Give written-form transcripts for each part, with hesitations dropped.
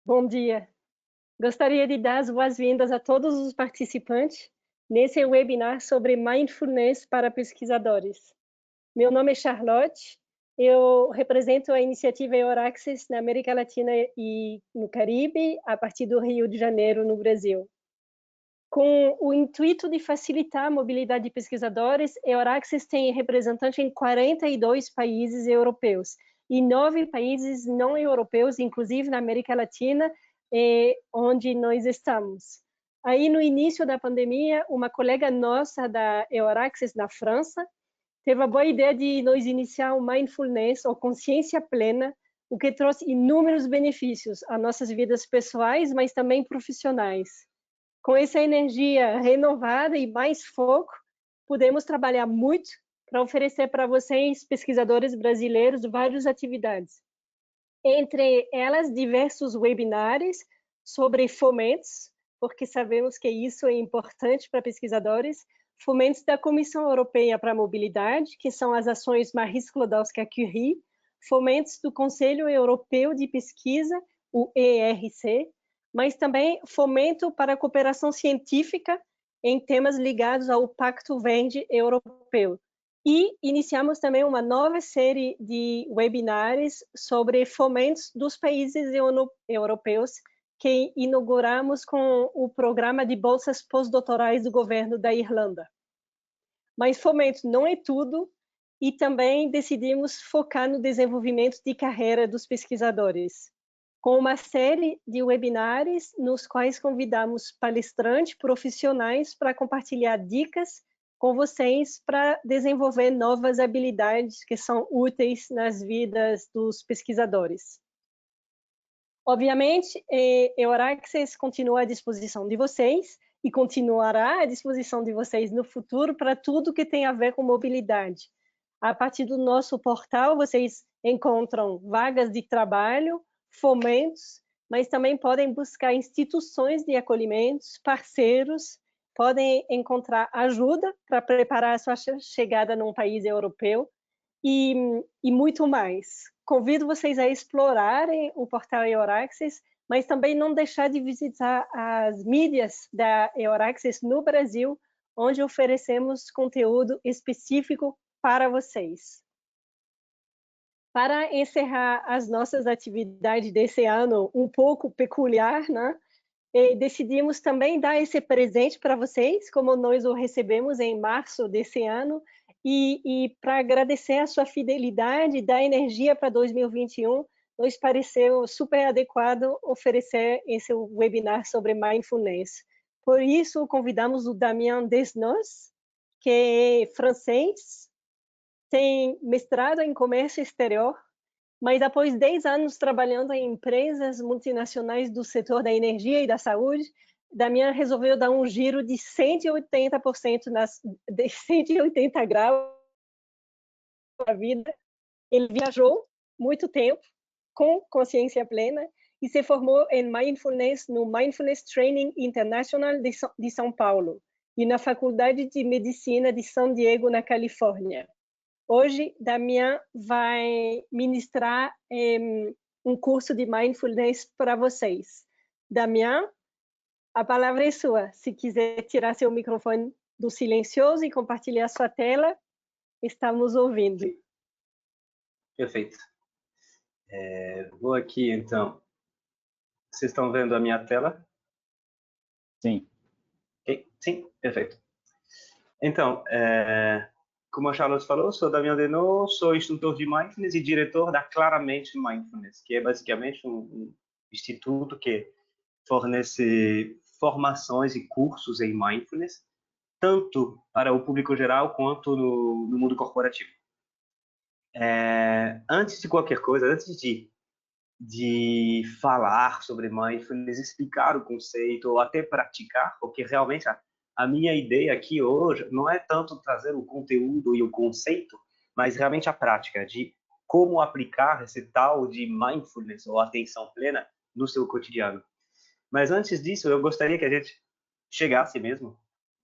Bom dia. Gostaria de dar as boas-vindas a todos os participantes nesse webinar sobre Mindfulness para pesquisadores. Meu nome é Charlotte, eu represento a iniciativa EURAXES na América Latina e no Caribe, a partir do Rio de Janeiro, no Brasil. Com o intuito de facilitar a mobilidade de pesquisadores, EURAXES tem representante em 42 países europeus e 9 países não europeus, inclusive na América Latina, onde nós estamos. Aí, no início da pandemia, uma colega nossa da EURAXES na França teve a boa ideia de nós iniciar o Mindfulness, ou consciência plena, o que trouxe inúmeros benefícios a nossas vidas pessoais, mas também profissionais. Com essa energia renovada e mais foco, podemos trabalhar muito para oferecer para vocês, pesquisadores brasileiros, várias atividades. Entre elas, diversos webinários sobre fomentos, porque sabemos que isso é importante para pesquisadores, fomentos da Comissão Europeia para a Mobilidade, que são as ações Marie Skłodowska-Curie, fomentos do Conselho Europeu de Pesquisa, o ERC, mas também fomento para a cooperação científica em temas ligados ao Pacto Verde Europeu. E iniciamos também uma nova série de webinários sobre fomentos dos países europeus, que inauguramos com o programa de bolsas pós-doutorais do governo da Irlanda. Mas fomento não é tudo, e também decidimos focar no desenvolvimento de carreira dos pesquisadores, com uma série de webinários nos quais convidamos palestrantes profissionais para compartilhar dicas com vocês para desenvolver novas habilidades que são úteis nas vidas dos pesquisadores. Obviamente, EURAXES continua à disposição de vocês e continuará à disposição de vocês no futuro para tudo que tem a ver com mobilidade. A partir do nosso portal, vocês encontram vagas de trabalho, fomentos, mas também podem buscar instituições de acolhimentos, parceiros, podem encontrar ajuda para preparar a sua chegada num país europeu e muito mais. Convido vocês a explorarem o portal EURAXES, mas também não deixar de visitar as mídias da EURAXES no Brasil, onde oferecemos conteúdo específico para vocês. Para encerrar as nossas atividades desse ano um pouco peculiar, né? Decidimos também dar esse presente para vocês, como nós o recebemos em março desse ano, e para agradecer a sua fidelidade e dar energia para 2021, nos pareceu super adequado oferecer esse webinar sobre mindfulness. Por isso, convidamos o Damien Desnos, que é francês, tem mestrado em comércio exterior, mas após 10 anos trabalhando em empresas multinacionais do setor da energia e da saúde, Damian resolveu dar um giro de 180%, de 180 graus na vida. Ele viajou muito tempo com consciência plena e se formou em Mindfulness no Mindfulness Training International de São Paulo e na Faculdade de Medicina de San Diego, na Califórnia. Hoje, Damien vai ministrar um curso de Mindfulness para vocês. Damien, a palavra é sua. Se quiser tirar seu microfone do silencioso e compartilhar sua tela, estamos ouvindo. Perfeito. Vou aqui, então. Vocês estão vendo a minha tela? Sim. Okay. Sim, perfeito. Então, como a Charlotte falou, sou Damien Desnos, sou instrutor de Mindfulness e diretor da Claramente Mindfulness, que é basicamente um instituto que fornece formações e cursos em Mindfulness, tanto para o público geral quanto no mundo corporativo. Antes de qualquer coisa, antes de falar sobre Mindfulness, explicar o conceito ou até praticar, porque realmente a minha ideia aqui hoje não é tanto trazer o conteúdo e o conceito, mas realmente a prática de como aplicar esse tal de Mindfulness ou atenção plena no seu cotidiano. Mas antes disso, eu gostaria que a gente chegasse mesmo,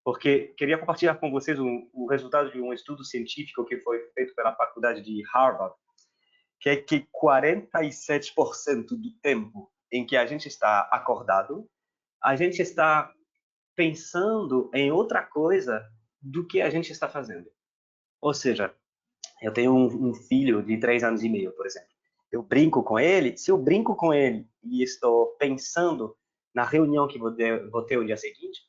porque queria compartilhar com vocês o resultado de um estudo científico que foi feito pela Faculdade de Harvard, que é que 47% do tempo em que a gente está acordado, a gente está pensando em outra coisa do que a gente está fazendo. Ou seja, eu tenho um filho de 3 anos e meio, por exemplo. Eu brinco com ele, se eu brinco com ele e estou pensando na reunião que vou ter o dia seguinte,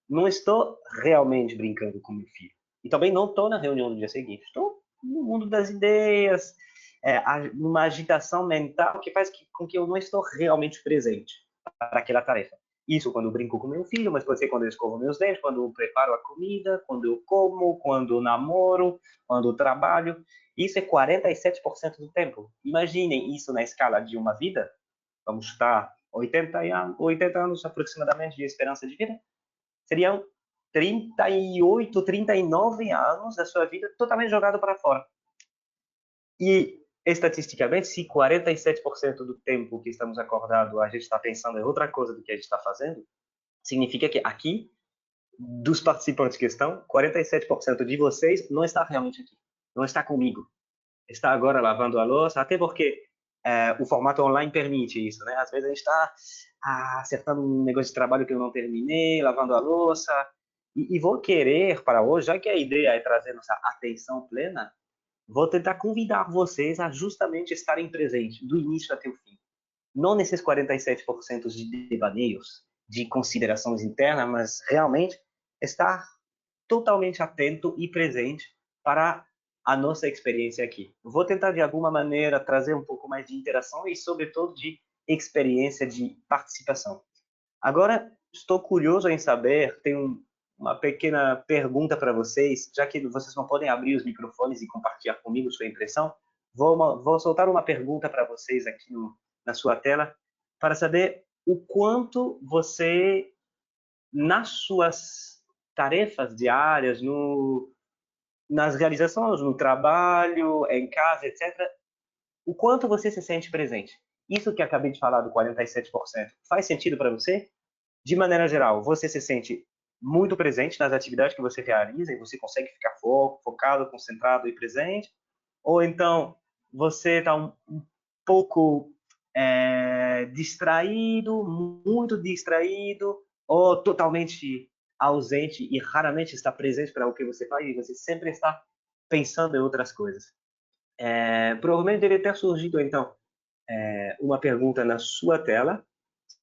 não estou realmente brincando com meu filho. E também não estou na reunião do dia seguinte. Estou no mundo das ideias, numa agitação mental que faz com que eu não estou realmente presente para aquela tarefa. Isso quando eu brinco com meu filho, mas pode ser quando eu escovo meus dentes, quando eu preparo a comida, quando eu como, quando eu namoro, quando eu trabalho. Isso é 47% do tempo. Imaginem isso na escala de uma vida. Vamos estar 80 anos aproximadamente de esperança de vida. Seriam 38, 39 anos da sua vida totalmente jogado para fora. E, estatisticamente, se 47% do tempo que estamos acordados a gente está pensando em outra coisa do que a gente está fazendo, significa que aqui, dos participantes que estão, 47% de vocês não está realmente aqui. Não está comigo. Está agora lavando a louça, até porque o formato online permite isso, né? Às vezes a gente está acertando um negócio de trabalho que eu não terminei, lavando a louça, e vou querer para hoje, já que a ideia é trazer nossa atenção plena, vou tentar convidar vocês a justamente estarem presentes, do início até o fim. Não nesses 47% de devaneios, de considerações internas, mas realmente estar totalmente atento e presente para a nossa experiência aqui. Vou tentar, de alguma maneira, trazer um pouco mais de interação e, sobretudo, de experiência de participação. Agora, estou curioso em saber, tenho uma pequena pergunta para vocês, já que vocês não podem abrir os microfones e compartilhar comigo sua impressão, vou soltar uma pergunta para vocês aqui na sua tela, para saber o quanto você, nas suas tarefas diárias, nas realizações, no trabalho, em casa, etc., o quanto você se sente presente. Isso que acabei de falar do 47%, faz sentido para você? De maneira geral, você se sente muito presente nas atividades que você realiza e você consegue ficar focado, concentrado e presente? Ou então você está um pouco distraído, muito distraído, ou totalmente ausente e raramente está presente para o que você faz e você sempre está pensando em outras coisas? Provavelmente deve ter surgido, então, uma pergunta na sua tela.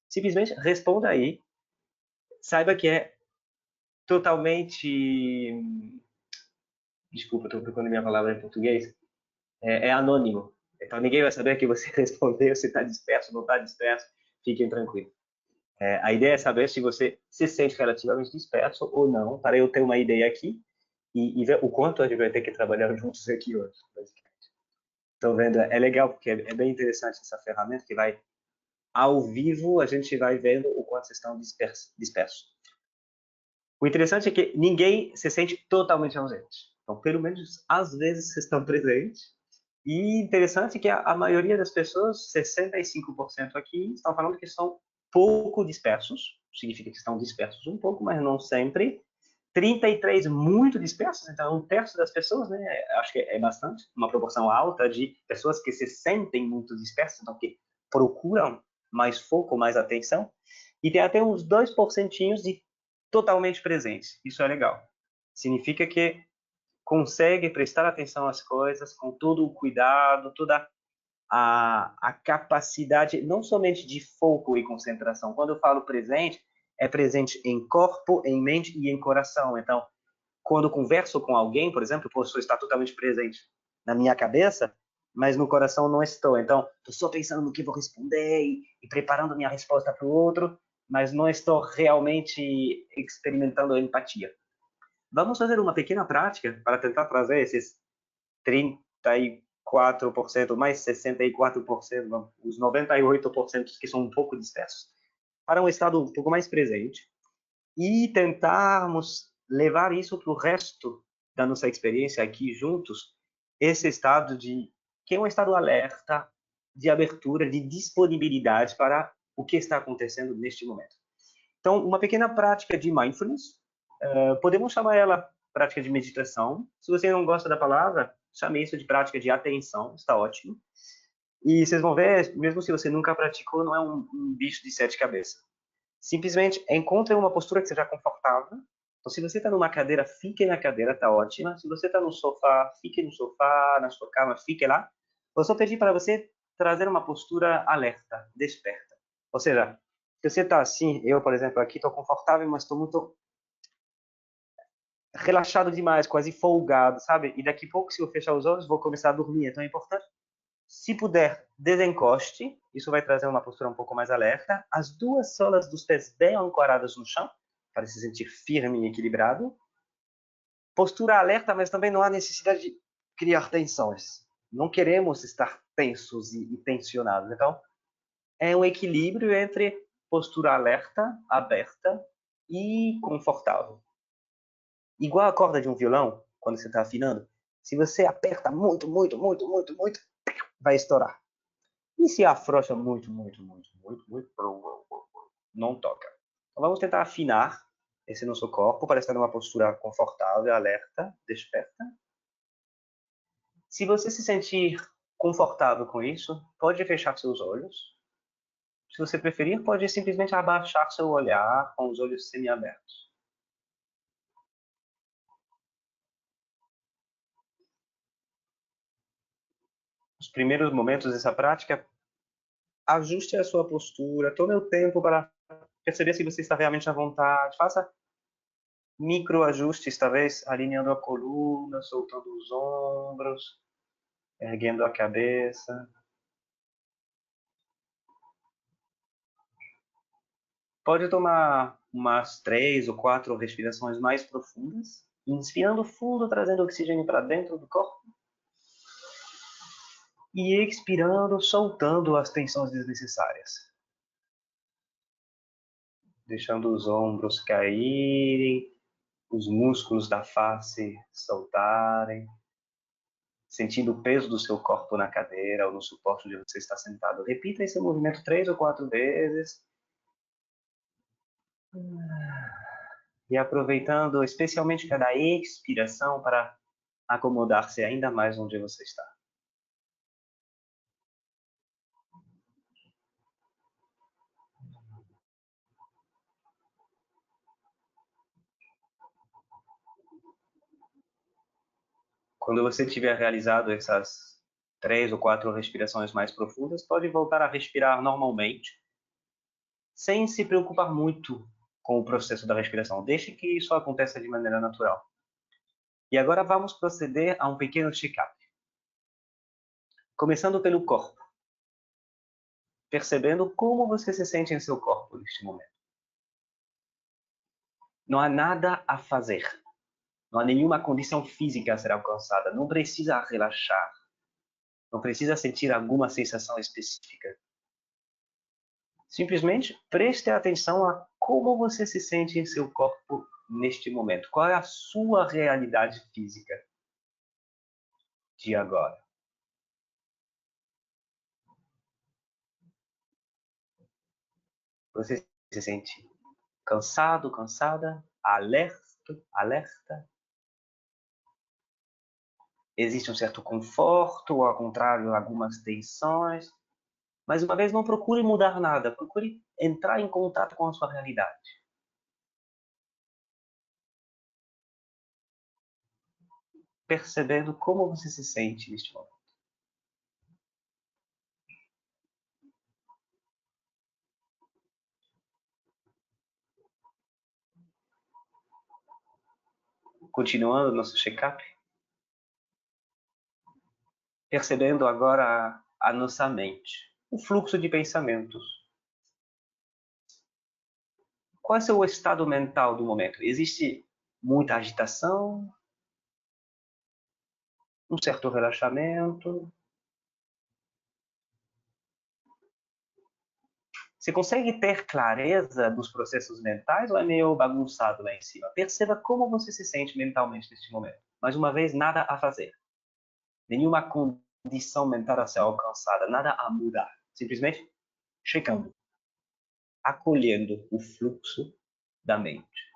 Simplesmente responda aí. Saiba que é totalmente... Desculpa, estou procurando minha palavra em português. É anônimo. Então, ninguém vai saber que você respondeu, se está disperso ou não está disperso. Fiquem tranquilos. A ideia é saber se você se sente relativamente disperso ou não, para eu ter uma ideia aqui e ver o quanto a gente vai ter que trabalhar juntos aqui hoje, basicamente. Estão vendo? É legal, porque é bem interessante essa ferramenta que vai, ao vivo, a gente vai vendo o quanto vocês estão dispersos. O interessante é que ninguém se sente totalmente ausente. Então, pelo menos, às vezes, vocês estão presentes. E interessante que a maioria das pessoas, 65% aqui, estão falando que estão pouco dispersos. Significa que estão dispersos um pouco, mas não sempre. 33 muito dispersos, então 1/3 das pessoas, né? Acho que é bastante, uma proporção alta de pessoas que se sentem muito dispersas, então que procuram mais foco, mais atenção. E tem até uns 2% de totalmente presentes. Isso é legal. Significa que consegue prestar atenção às coisas com todo o cuidado, toda a capacidade, não somente de foco e concentração. Quando eu falo presente, é presente em corpo, em mente e em coração. Então, quando eu converso com alguém, por exemplo, eu posso estar totalmente presente na minha cabeça, mas no coração não estou. Então, estou só pensando no que vou responder e preparando minha resposta para o outro, mas não estou realmente experimentando empatia. Vamos fazer uma pequena prática para tentar trazer esses 34%, mais 64%, os 98% que são um pouco dispersos, para um estado um pouco mais presente e tentarmos levar isso para o resto da nossa experiência aqui juntos, esse estado que é um estado alerta, de abertura, de disponibilidade para o que está acontecendo neste momento. Então, uma pequena prática de mindfulness, podemos chamar ela prática de meditação. Se você não gosta da palavra, chame isso de prática de atenção, está ótimo. E vocês vão ver, mesmo se você nunca praticou, não é um bicho de 7 cabeças. Simplesmente encontre uma postura que seja confortável. Então, se você está numa cadeira, fique na cadeira, tá ótima. Se você está no sofá, fique no sofá, na sua cama, fique lá. Eu só pedi para você trazer uma postura alerta, desperta. Ou seja, se você está assim, eu, por exemplo, aqui estou confortável, mas estou muito relaxado demais, quase folgado, sabe? E daqui a pouco, se eu fechar os olhos, vou começar a dormir. Então é importante, se puder, desencoste. Isso vai trazer uma postura um pouco mais alerta. As duas solas dos pés bem ancoradas no chão, para se sentir firme e equilibrado. Postura alerta, mas também não há necessidade de criar tensões. Não queremos estar tensos e tensionados. Então, é um equilíbrio entre postura alerta, aberta e confortável. Igual a corda de um violão, quando você está afinando, se você aperta muito, muito, muito, muito, muito, vai estourar. E se afrouxa muito, muito, muito, muito, muito, não toca. Então vamos tentar afinar esse nosso corpo para estar numa postura confortável, alerta, desperta. Se você se sentir confortável com isso, pode fechar seus olhos. Se você preferir, pode simplesmente abaixar seu olhar com os olhos semiabertos. Os primeiros momentos dessa prática, ajuste a sua postura, tome o tempo para perceber se você está realmente à vontade. Faça microajustes, talvez alinhando a coluna, soltando os ombros, erguendo a cabeça. Pode tomar umas 3 ou 4 respirações mais profundas, inspirando fundo, trazendo oxigênio para dentro do corpo. E expirando, soltando as tensões desnecessárias. Deixando os ombros caírem, os músculos da face soltarem, sentindo o peso do seu corpo na cadeira ou no suporte onde você está sentado. Repita esse movimento 3 ou 4 vezes. E aproveitando especialmente cada expiração para acomodar-se ainda mais onde você está. Quando você tiver realizado essas 3 ou 4 respirações mais profundas, pode voltar a respirar normalmente, sem se preocupar muito com o processo da respiração. Deixe que isso aconteça de maneira natural. E agora vamos proceder a um pequeno check-up. Começando pelo corpo. Percebendo como você se sente em seu corpo neste momento. Não há nada a fazer. Não há nenhuma condição física a ser alcançada. Não precisa relaxar. Não precisa sentir alguma sensação específica. Simplesmente preste atenção a como você se sente em seu corpo neste momento. Qual é a sua realidade física de agora? Você se sente cansado, cansada, alerta, alerta? Existe um certo conforto ou, ao contrário, algumas tensões? Mais uma vez, não procure mudar nada, procure entrar em contato com a sua realidade. Percebendo como você se sente neste momento. Continuando nosso check-up. Percebendo agora a nossa mente, o fluxo de pensamentos. Qual é o seu estado mental do momento? Existe muita agitação? Um certo relaxamento? Você consegue ter clareza dos processos mentais ou é meio bagunçado lá em cima? Perceba como você se sente mentalmente neste momento. Mais uma vez, nada a fazer. Nenhuma condição mental a ser alcançada, nada a mudar. Simplesmente checando, acolhendo o fluxo da mente.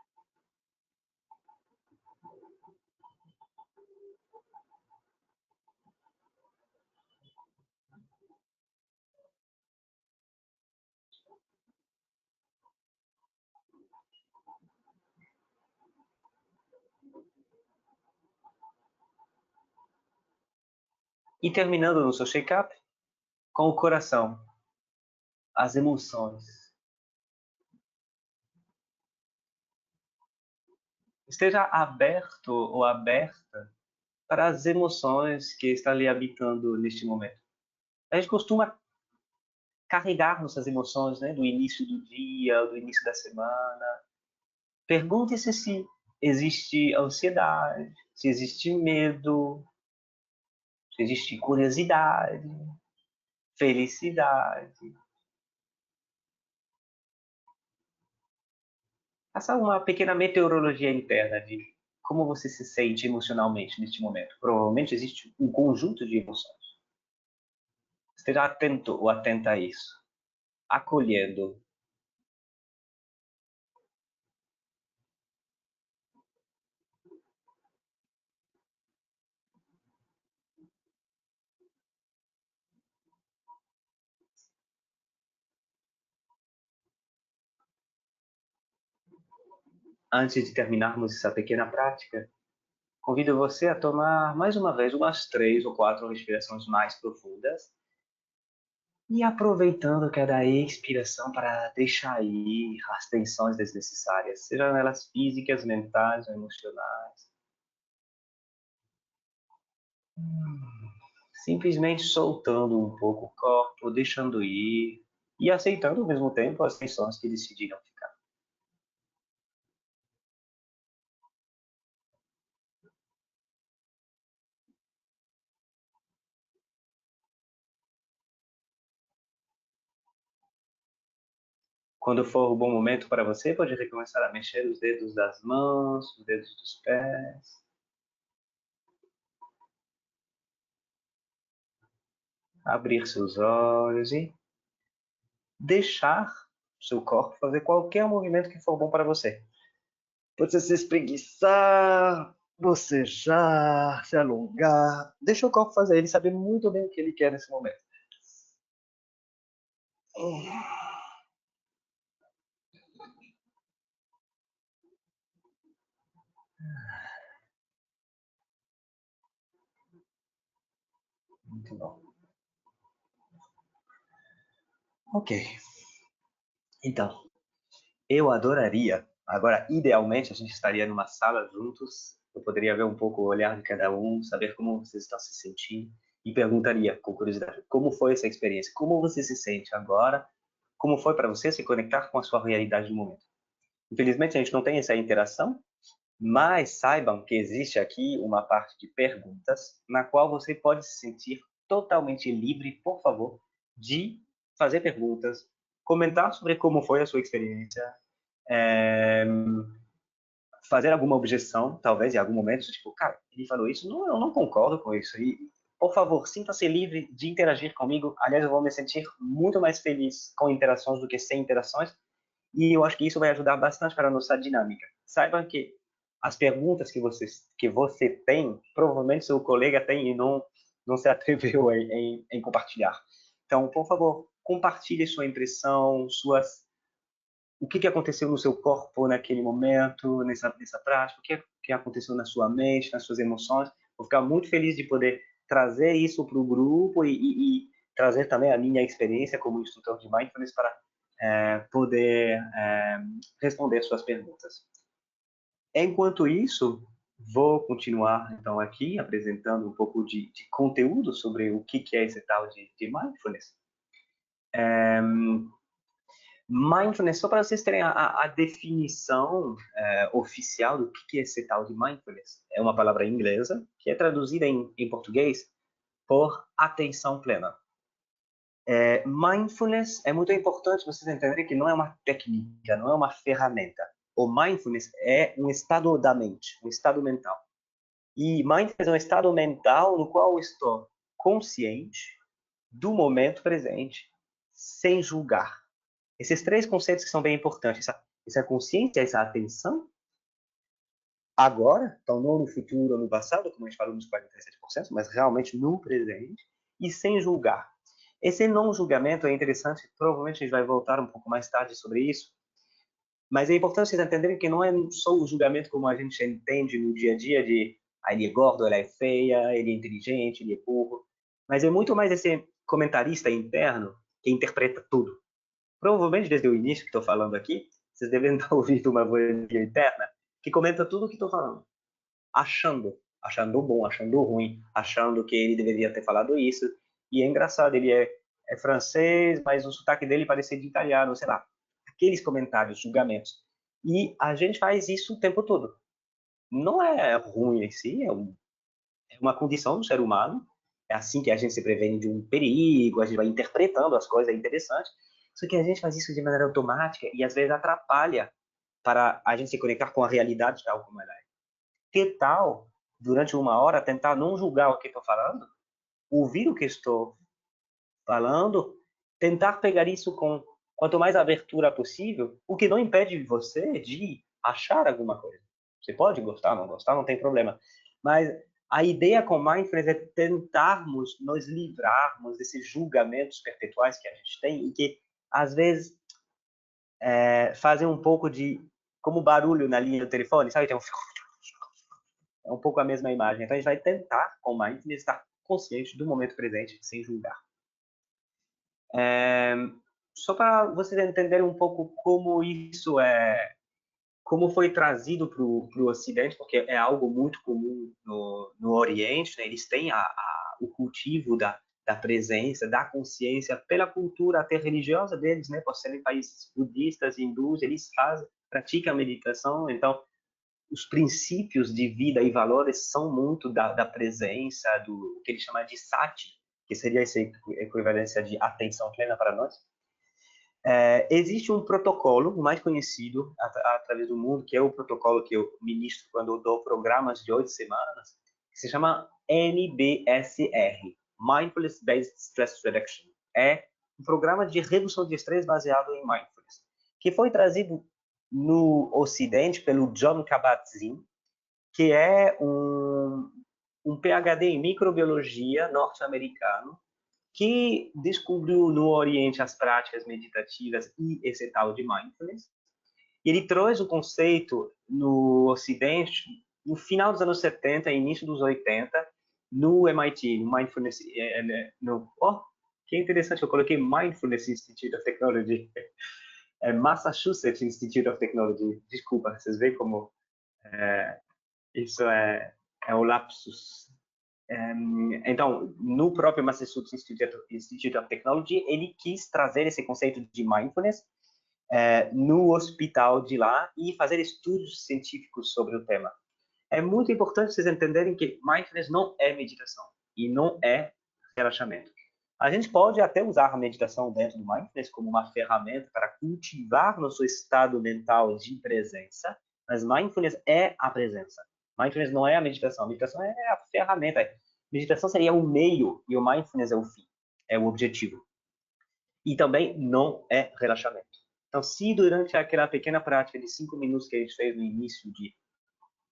E terminando no seu check-up, com o coração, as emoções. Esteja aberto ou aberta para as emoções que estão lhe habitando neste momento. A gente costuma carregar nossas emoções, né, do início do dia, do início da semana. Pergunte-se se existe ansiedade, se existe medo, se existe curiosidade, felicidade. Faça uma pequena meteorologia interna de como você se sente emocionalmente neste momento. Provavelmente existe um conjunto de emoções. Esteja atento ou atenta a isso, acolhendo. Antes de terminarmos essa pequena prática, convido você a tomar mais uma vez umas 3 ou 4 respirações mais profundas e aproveitando cada expiração para deixar ir as tensões desnecessárias, sejam elas físicas, mentais ou emocionais. Simplesmente soltando um pouco o corpo, deixando ir e aceitando ao mesmo tempo as tensões que decidiram ficar. Quando for o bom momento para você, pode recomeçar a mexer os dedos das mãos, os dedos dos pés. Abrir seus olhos e deixar seu corpo fazer qualquer movimento que for bom para você. Pode ser se espreguiçar, bocejar, se alongar. Deixa o corpo fazer, ele sabe muito bem o que ele quer nesse momento. Muito bom. Ok. Então, eu adoraria. Agora, idealmente, a gente estaria numa sala juntos. Eu poderia ver um pouco o olhar de cada um, saber como vocês estão se sentindo. E perguntaria, com curiosidade, como foi essa experiência? Como você se sente agora? Como foi para você se conectar com a sua realidade no momento? Infelizmente, a gente não tem essa interação, mas saibam que existe aqui uma parte de perguntas na qual você pode se sentir totalmente livre, por favor, de fazer perguntas, comentar sobre como foi a sua experiência, é, fazer alguma objeção, talvez em algum momento, tipo, cara, ele falou isso, não, eu não concordo com isso. E, por favor, sinta-se livre de interagir comigo. Aliás, eu vou me sentir muito mais feliz com interações do que sem interações. E eu acho que isso vai ajudar bastante para a nossa dinâmica. Saiba que as perguntas que você tem, provavelmente seu colega tem e não se atreveu em compartilhar. Então, por favor, compartilhe sua impressão, o que aconteceu no seu corpo naquele momento, nessa prática, o que aconteceu na sua mente, nas suas emoções. Vou ficar muito feliz de poder trazer isso para o grupo e trazer também a minha experiência como instrutor de Mindfulness para poder responder suas perguntas. Enquanto isso, vou continuar então aqui apresentando um pouco de conteúdo sobre o que é esse tal de Mindfulness. Mindfulness, só para vocês terem a definição oficial do que é esse tal de Mindfulness, é uma palavra inglesa que é traduzida em português por atenção plena. Mindfulness é muito importante vocês entenderem que não é uma técnica, não é uma ferramenta. O mindfulness é um estado da mente, um estado mental. E mindfulness é um estado mental no qual eu estou consciente do momento presente, sem julgar. Esses 3 conceitos que são bem importantes, essa consciência, essa atenção, agora, então não no futuro ou no passado, como a gente falou nos 47%, mas realmente no presente, e sem julgar. Esse não julgamento é interessante, provavelmente a gente vai voltar um pouco mais tarde sobre isso, Mas é importante vocês entenderem que não é só o julgamento como a gente entende no dia a dia de ele é gordo, ela é feia, ele é inteligente, ele é burro. Mas é muito mais esse comentarista interno que interpreta tudo. Provavelmente desde o início que estou falando aqui, vocês devem estar ouvindo uma voz interna que comenta tudo o que estou falando. Achando bom, achando ruim, achando que ele deveria ter falado isso. E é engraçado, ele é francês, mas o sotaque dele parece de italiano, sei lá. Aqueles comentários, julgamentos. E a gente faz isso o tempo todo. Não é ruim em si, é uma condição do ser humano. É assim que a gente se previne de um perigo, a gente vai interpretando as coisas, é interessante. Só que a gente faz isso de maneira automática e às vezes atrapalha para a gente se conectar com a realidade tal como ela é. Que tal, durante uma hora, tentar não julgar o que estou falando, ouvir o que estou falando, tentar pegar isso com quanto mais abertura possível, o que não impede você de achar alguma coisa. Você pode gostar, não gostar, não tem problema. Mas a ideia com mindfulness é tentarmos nos livrarmos desses julgamentos perpetuais que a gente tem e que, às vezes, fazem um pouco de como barulho na linha do telefone, sabe? Tem um... É um pouco a mesma imagem. Então, a gente vai tentar, com mindfulness, estar consciente do momento presente, sem julgar. Só para vocês entenderem um pouco como isso como foi trazido para o Ocidente, porque é algo muito comum no Oriente, né? Eles têm o cultivo da presença, da consciência, pela cultura até religiosa deles, né? Por serem países budistas, hindus, eles praticam a meditação, então os princípios de vida e valores são muito da presença, do que ele chama de sati, que seria essa equivalência de atenção plena para nós. Existe um protocolo mais conhecido através do mundo, que é o protocolo que eu ministro quando eu dou programas de 8 semanas, que se chama MBSR, Mindfulness Based Stress Reduction. É um programa de redução de estresse baseado em mindfulness, que foi trazido no Ocidente pelo Jon Kabat-Zinn, que é um PhD em microbiologia norte-americano, que descobriu no Oriente as práticas meditativas e esse tal de mindfulness. Ele trouxe o conceito no Ocidente no final dos anos 70 e início dos 80, no MIT, no Mindfulness... que interessante, eu coloquei Mindfulness Institute of Technology. Massachusetts Institute of Technology. Desculpa, vocês veem como isso é o lapsus. Então, no próprio Massachusetts Institute of Technology, ele quis trazer esse conceito de mindfulness no hospital de lá e fazer estudos científicos sobre o tema. É muito importante vocês entenderem que mindfulness não é meditação e não é relaxamento. A gente pode até usar a meditação dentro do mindfulness como uma ferramenta para cultivar nosso estado mental de presença, mas mindfulness é a presença. Mindfulness não é a meditação. A meditação é a ferramenta. A meditação seria o meio e o mindfulness é o fim, é o objetivo. E também não é relaxamento. Então, se durante aquela pequena prática de 5 minutos que a gente fez no início de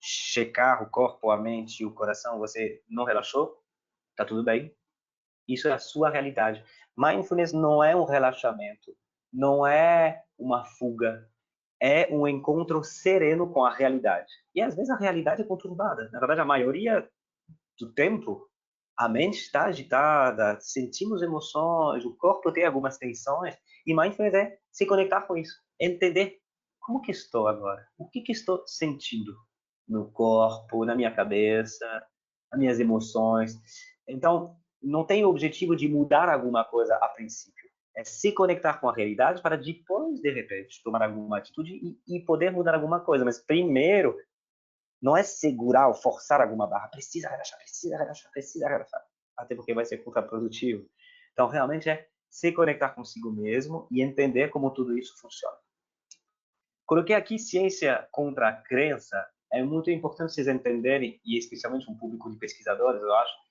checar o corpo, a mente e o coração, você não relaxou, tá tudo bem. Isso é a sua realidade. Mindfulness não é um relaxamento, não é uma fuga, é um encontro sereno com a realidade. E às vezes a realidade é conturbada. Na verdade, a maioria do tempo, a mente está agitada, sentimos emoções, o corpo tem algumas tensões, e mindfulness é se conectar com isso, entender como que estou agora, o que estou sentindo no corpo, na minha cabeça, nas minhas emoções. Então, não tem o objetivo de mudar alguma coisa a princípio. É se conectar com a realidade para depois, de repente, tomar alguma atitude e poder mudar alguma coisa. Mas primeiro, não é segurar ou forçar alguma barra. Precisa relaxar, precisa relaxar, precisa relaxar. Até porque vai ser contraprodutivo. Então, realmente é se conectar consigo mesmo e entender como tudo isso funciona. Coloquei aqui ciência contra a crença. É muito importante vocês entenderem, e especialmente um público de pesquisadores, eu acho,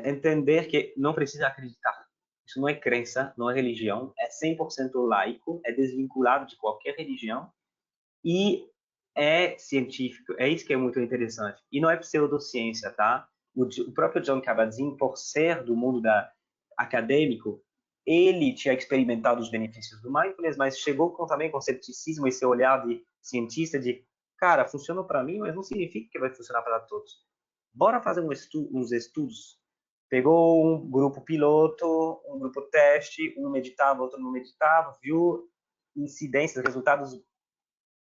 entender que não precisa acreditar. Isso não é crença, não é religião, é 100% laico, é desvinculado de qualquer religião e é científico. É isso que é muito interessante. E não é pseudociência, tá? O próprio Jon Kabat-Zinn, por ser do mundo acadêmico, ele tinha experimentado os benefícios do mindfulness, mas chegou também com ceticismo, esse olhar de cientista de, cara, funcionou para mim, mas não significa que vai funcionar para todos. Bora fazer uns estudos. Pegou um grupo piloto, um grupo teste, um meditava, outro não meditava, viu incidências, resultados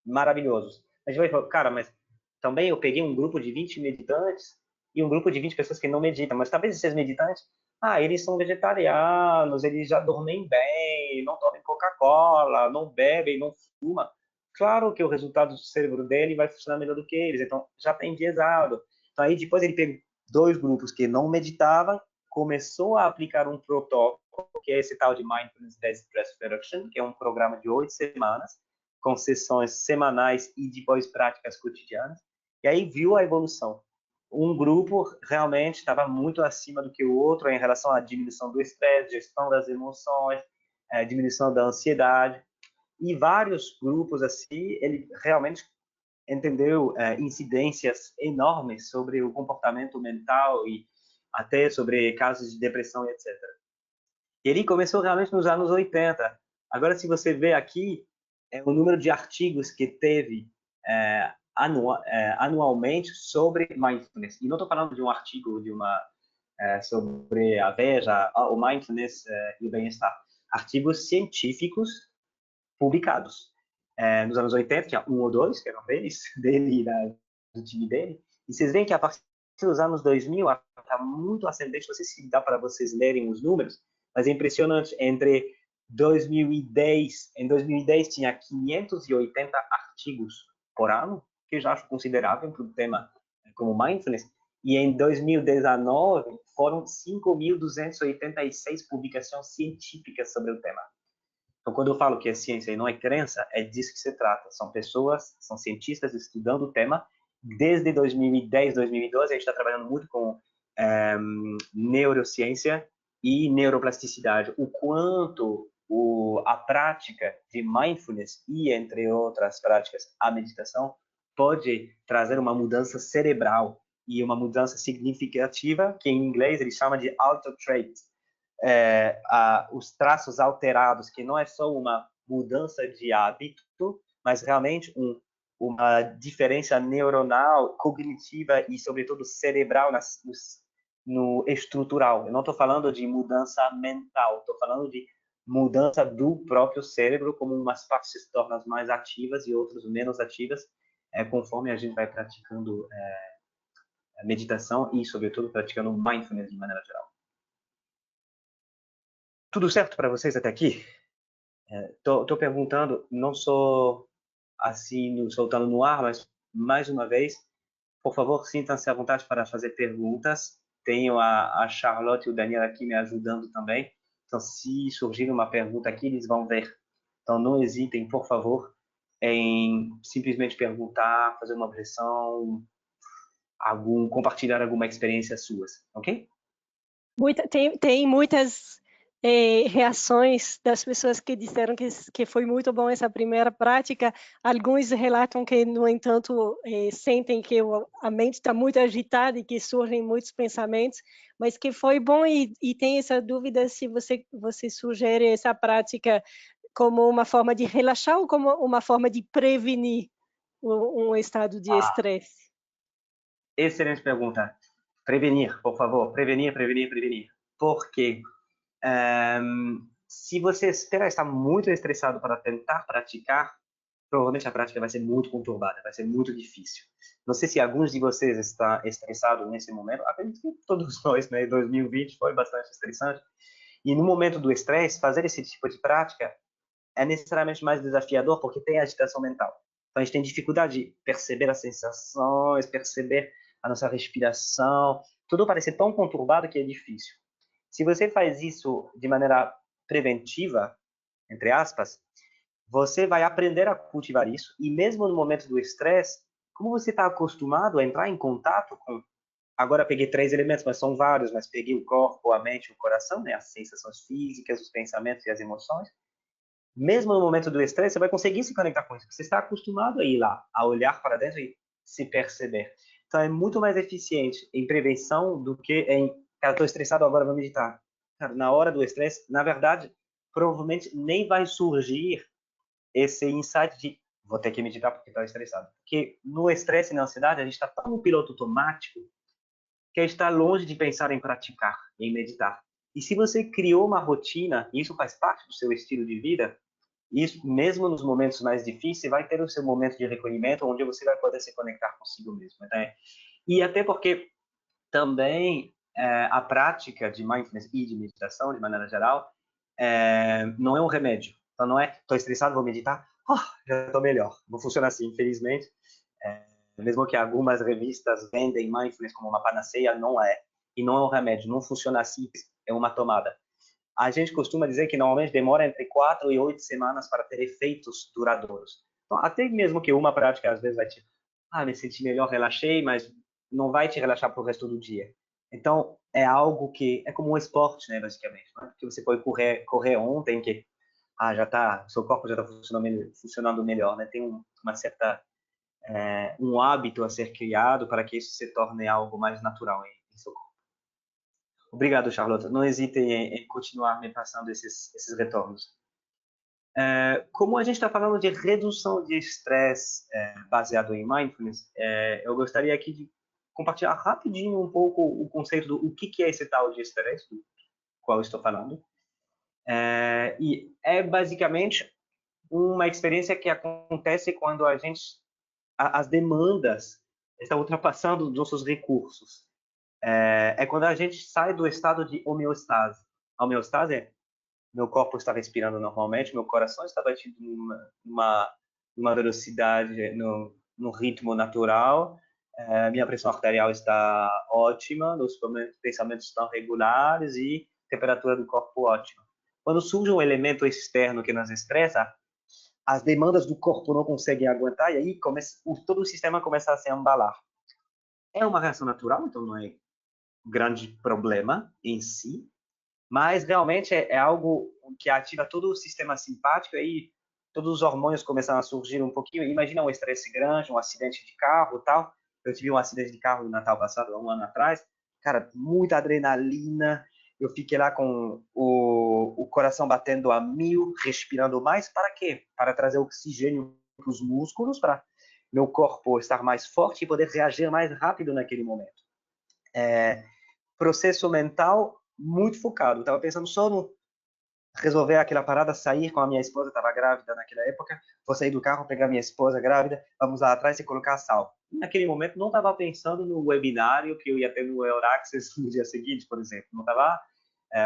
maravilhosos. A gente vai falar, cara, mas também eu peguei um grupo de 20 meditantes e um grupo de 20 pessoas que não meditam, mas talvez esses meditantes, eles são vegetarianos, eles já dormem bem, não tomam Coca-Cola, não bebem, não fumam. Claro que o resultado do cérebro dele vai funcionar melhor do que eles, então já está enviesado. Então aí depois ele pegou 2 grupos que não meditavam, começou a aplicar um protocolo, que é esse tal de Mindfulness Based Stress Reduction, que é um programa de 8 semanas, com sessões semanais e depois práticas cotidianas. E aí viu a evolução. Um grupo realmente estava muito acima do que o outro em relação à diminuição do estresse, gestão das emoções, diminuição da ansiedade. E vários grupos assim, ele realmente entendeu incidências enormes sobre o comportamento mental e até sobre casos de depressão, etc. Ele começou realmente nos anos 80. Agora, se você vê aqui, o número de artigos que teve anualmente sobre mindfulness. E não estou falando de um artigo sobre a veja, o mindfulness e o bem-estar. Artigos científicos publicados. Nos anos 80, tinha um ou dois, que eram dele e do time dele. E vocês veem que a partir dos anos 2000, está muito ascendente. Não sei se dá para vocês lerem os números, mas é impressionante. Em 2010 tinha 580 artigos por ano, que eu já acho considerável para um tema como mindfulness, e em 2019 foram 5.286 publicações científicas sobre o tema. Então, quando eu falo que é ciência e não é crença, é disso que se trata. São pessoas, são cientistas estudando o tema. Desde 2010, 2012, a gente está trabalhando muito com neurociência e neuroplasticidade. O quanto a prática de mindfulness e, entre outras práticas, a meditação, pode trazer uma mudança cerebral e uma mudança significativa, que em inglês ele chama de auto-trait. Os traços alterados, que não é só uma mudança de hábito, mas realmente uma diferença neuronal, cognitiva e, sobretudo, cerebral no estrutural. Eu não estou falando de mudança mental, estou falando de mudança do próprio cérebro, como umas partes se tornam mais ativas e outras menos ativas, conforme a gente vai praticando a meditação e, sobretudo, praticando mindfulness de maneira geral. Tudo certo para vocês até aqui? Tô perguntando, não só assim, soltando no ar, mas mais uma vez, por favor, sintam-se à vontade para fazer perguntas. Tenho a Charlotte e o Daniel aqui me ajudando também. Então, se surgir uma pergunta aqui, eles vão ver. Então, não hesitem, por favor, em simplesmente perguntar, fazer uma objeção, compartilhar alguma experiência suas, ok? Tem muitas reações das pessoas que disseram que foi muito bom essa primeira prática. Alguns relatam que, no entanto, sentem que a mente está muito agitada e que surgem muitos pensamentos, mas que foi bom e tem essa dúvida se você sugere essa prática como uma forma de relaxar ou como uma forma de prevenir um estado de estresse. Excelente pergunta. Prevenir, por favor. Prevenir, prevenir, prevenir. Porque se você está muito estressado para tentar praticar, provavelmente a prática vai ser muito conturbada, vai ser muito difícil. Não sei se alguns de vocês estão estressados nesse momento. Acredito que todos nós, né? 2020 foi bastante estressante. E no momento do estresse, fazer esse tipo de prática é necessariamente mais desafiador porque tem agitação mental. Então, a gente tem dificuldade de perceber as sensações, perceber a nossa respiração. Tudo parece tão conturbado que é difícil. Se você faz isso de maneira preventiva, entre aspas, você vai aprender a cultivar isso. E mesmo no momento do estresse, como você está acostumado a entrar em contato com... Agora peguei 3 elementos, mas são vários, mas peguei o corpo, a mente, o coração, né? As sensações físicas, os pensamentos e as emoções. Mesmo no momento do estresse, você vai conseguir se conectar com isso. Você está acostumado a ir lá, a olhar para dentro e se perceber. Então, é muito mais eficiente em prevenção do que em, cara, estou estressado, agora vou meditar. cara, na hora do estresse, na verdade, provavelmente nem vai surgir esse insight de vou ter que meditar porque estou estressado. Porque no estresse e na ansiedade, a gente está tão no piloto automático que está longe de pensar em praticar, em meditar. E se você criou uma rotina, e isso faz parte do seu estilo de vida, isso, mesmo nos momentos mais difíceis, vai ter o seu momento de recolhimento, onde você vai poder se conectar consigo mesmo. Né? E até porque também a prática de mindfulness e de meditação, de maneira geral, não é um remédio. Então, não é, estou estressado, vou meditar, já estou melhor. Não funciona assim, infelizmente. Mesmo que algumas revistas vendem mindfulness como uma panaceia, não é. E não é um remédio, não funciona assim, é uma tomada. A gente costuma dizer que normalmente demora entre 4 e 8 semanas para ter efeitos duradouros. Então, até mesmo que uma prática às vezes vai te, me senti melhor, relaxei, mas não vai te relaxar para o resto do dia. Então, é algo que é como um esporte, né, basicamente. Né? Que você pode correr ontem, que já tá, seu corpo já está funcionando melhor, né? Tem uma certa um hábito a ser criado para que isso se torne algo mais natural em seu corpo. Obrigado, Charlotte. Não hesite em continuar me passando esses retornos. Como a gente está falando de redução de estresse baseado em mindfulness, eu gostaria aqui de compartilhar rapidinho um pouco o conceito do o que é esse tal de estresse, do qual eu estou falando. E é basicamente uma experiência que acontece quando as demandas estão ultrapassando os nossos recursos. É quando a gente sai do estado de homeostase. A homeostase é meu corpo está respirando normalmente, meu coração está batendo numa velocidade, no ritmo natural, minha pressão arterial está ótima, meus pensamentos estão regulares e temperatura do corpo ótima. Quando surge um elemento externo que nos estressa, as demandas do corpo não conseguem aguentar e aí todo o sistema começa a se embalar. É uma reação natural, então não é grande problema em si, mas realmente é algo que ativa todo o sistema simpático e aí todos os hormônios começam a surgir um pouquinho. Imagina um estresse grande, um acidente de carro e tal. Eu tive um acidente de carro no Natal passado, 1 ano atrás. Cara, muita adrenalina. Eu fiquei lá com o coração batendo a 1000, respirando mais. Para quê? Para trazer oxigênio para os músculos, para meu corpo estar mais forte e poder reagir mais rápido naquele momento. Processo mental muito focado. Estava pensando só no resolver aquela parada, sair com a minha esposa, estava grávida naquela época, vou sair do carro, pegar minha esposa grávida, vamos lá atrás e colocar a sal. Naquele momento, não estava pensando no webinário que eu ia ter no Euraccess no dia seguinte, por exemplo. Não estava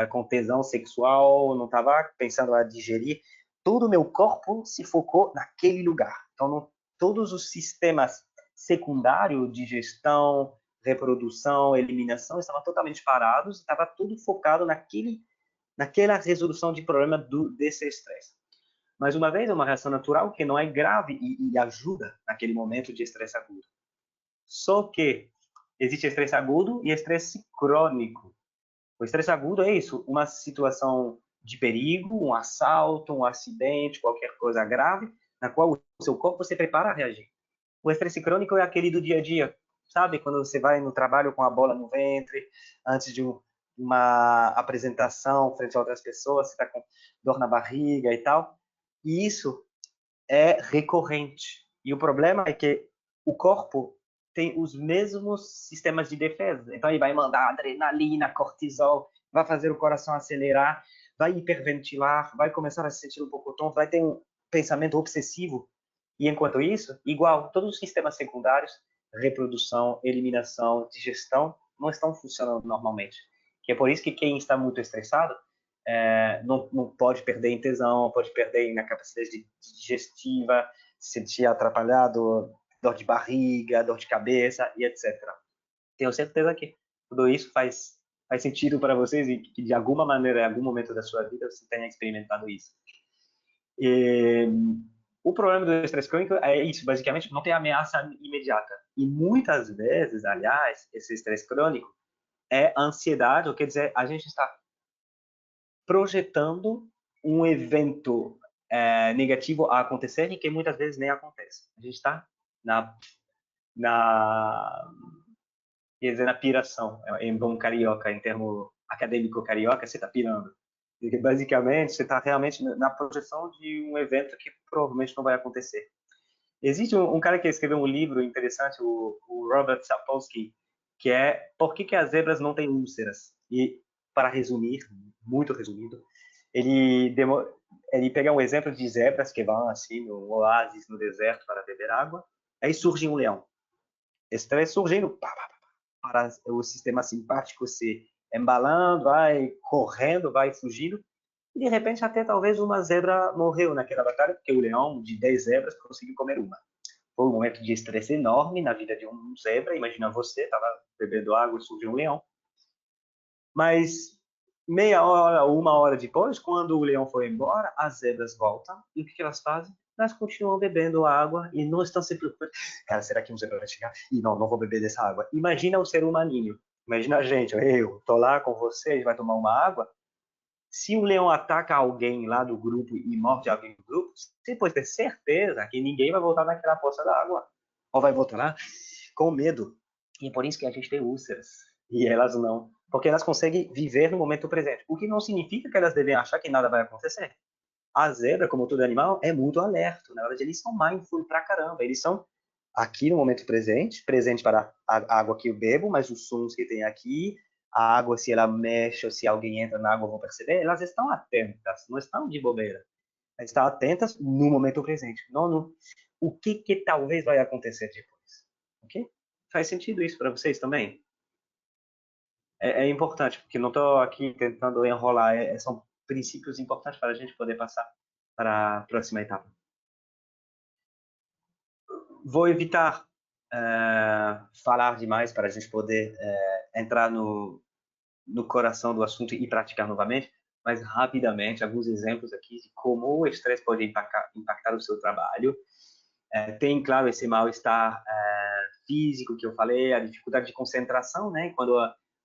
com tesão sexual, não estava pensando a digerir. Todo o meu corpo se focou naquele lugar. Então, todos os sistemas secundários, digestão, reprodução, eliminação, estavam totalmente parados, estava tudo focado naquela resolução de problema desse estresse. Mais uma vez, é uma reação natural que não é grave e ajuda naquele momento de estresse agudo. Só que existe estresse agudo e estresse crônico. O estresse agudo é isso, uma situação de perigo, um assalto, um acidente, qualquer coisa grave, na qual o seu corpo se prepara a reagir. O estresse crônico é aquele do dia a dia, sabe? Quando você vai no trabalho com a bola no ventre, antes de uma apresentação frente a outras pessoas, você está com dor na barriga e tal. E isso é recorrente. E o problema é que o corpo tem os mesmos sistemas de defesa. Então, ele vai mandar adrenalina, cortisol, vai fazer o coração acelerar, vai hiperventilar, vai começar a se sentir um pouco tonto, vai ter um pensamento obsessivo. E, enquanto isso, igual, todos os sistemas secundários, reprodução, eliminação, digestão, não estão funcionando normalmente. Que é por isso que quem está muito estressado não pode perder em tesão, pode perder na capacidade digestiva, se sentir atrapalhado, dor de barriga, dor de cabeça e etc. Tenho certeza que tudo isso faz sentido para vocês e que de alguma maneira, em algum momento da sua vida, você tenha experimentado isso. O problema do estresse crônico é isso, basicamente, não tem ameaça imediata. E muitas vezes, aliás, esse estresse crônico é ansiedade, ou quer dizer, a gente está projetando um evento negativo a acontecer e que muitas vezes nem acontece. A gente está na piração, em bom carioca, em termo acadêmico carioca, você está pirando. Porque, basicamente, você está realmente na projeção de um evento que provavelmente não vai acontecer. Existe um cara que escreveu um livro interessante, o Robert Sapolsky, que é Por que as zebras não têm úlceras? E, para resumir, muito resumido, ele pega um exemplo de zebras que vão assim no oásis, no deserto, para beber água. Aí surge um leão. Esse trem surgindo, para o sistema simpático se embalando, vai correndo, vai fugindo. E, de repente, até talvez uma zebra morreu naquela batalha, porque o leão, de 10 zebras, conseguiu comer uma. Foi um momento de estresse enorme na vida de um zebra. Imagina você, estava bebendo água e surgiu um leão. Mas meia hora, uma hora depois, quando o leão foi embora, as zebras voltam. E o que elas fazem? Elas continuam bebendo água e não estão se preocupando. Cara, será que um zebra vai chegar? E não vou beber dessa água. Imagina o ser humaninho. Imagina a gente, eu tô lá com você, a gente vai tomar uma água. Se o leão ataca alguém lá do grupo e morde alguém do grupo, você pode ter certeza que ninguém vai voltar naquela poça d'água. Ou vai voltar lá com medo. E é por isso que a gente tem úlceras. E elas não. Porque elas conseguem viver no momento presente. O que não significa que elas devem achar que nada vai acontecer. A zebra, como todo animal, é muito alerta. Na verdade, eles são mindful pra caramba. Eles são aqui no momento presente, presente para a água que eu bebo, mas os sons que tem aqui, a água, se ela mexe ou se alguém entra na água, eu vou perceber. Elas estão atentas, não estão de bobeira. Elas estão atentas no momento presente, não no o que talvez vai acontecer depois. Ok? Faz sentido isso para vocês também? É importante, porque não estou aqui tentando enrolar, são princípios importantes para a gente poder passar para a próxima etapa. Vou evitar falar demais para a gente poder entrar no coração do assunto e praticar novamente, mas rapidamente, alguns exemplos aqui de como o estresse pode impactar o seu trabalho. Tem, claro, esse mal-estar físico que eu falei, a dificuldade de concentração, né?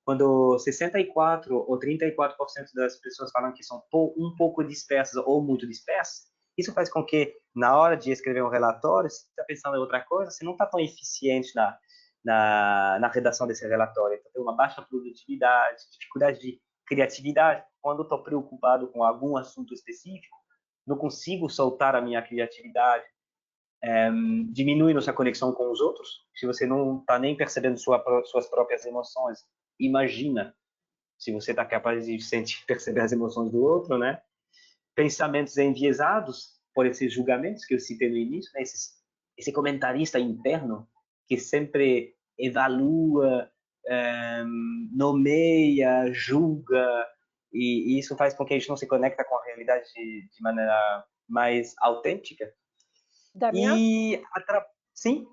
Quando 64 ou 34% das pessoas falam que são um pouco dispersas ou muito dispersas, isso faz com que, na hora de escrever um relatório, se você está pensando em outra coisa, você não está tão eficiente na redação desse relatório. Então, tem uma baixa produtividade, dificuldade de criatividade. Quando estou preocupado com algum assunto específico, não consigo soltar a minha criatividade. Diminui nossa conexão com os outros. Se você não está nem percebendo suas próprias emoções, imagina se você está capaz de sentir, perceber as emoções do outro, né? Pensamentos enviesados por esses julgamentos que eu citei no início, né? Esse comentarista interno que sempre evalua, nomeia, julga, e isso faz com que a gente não se conecta com a realidade de maneira mais autêntica. Damian? Sim?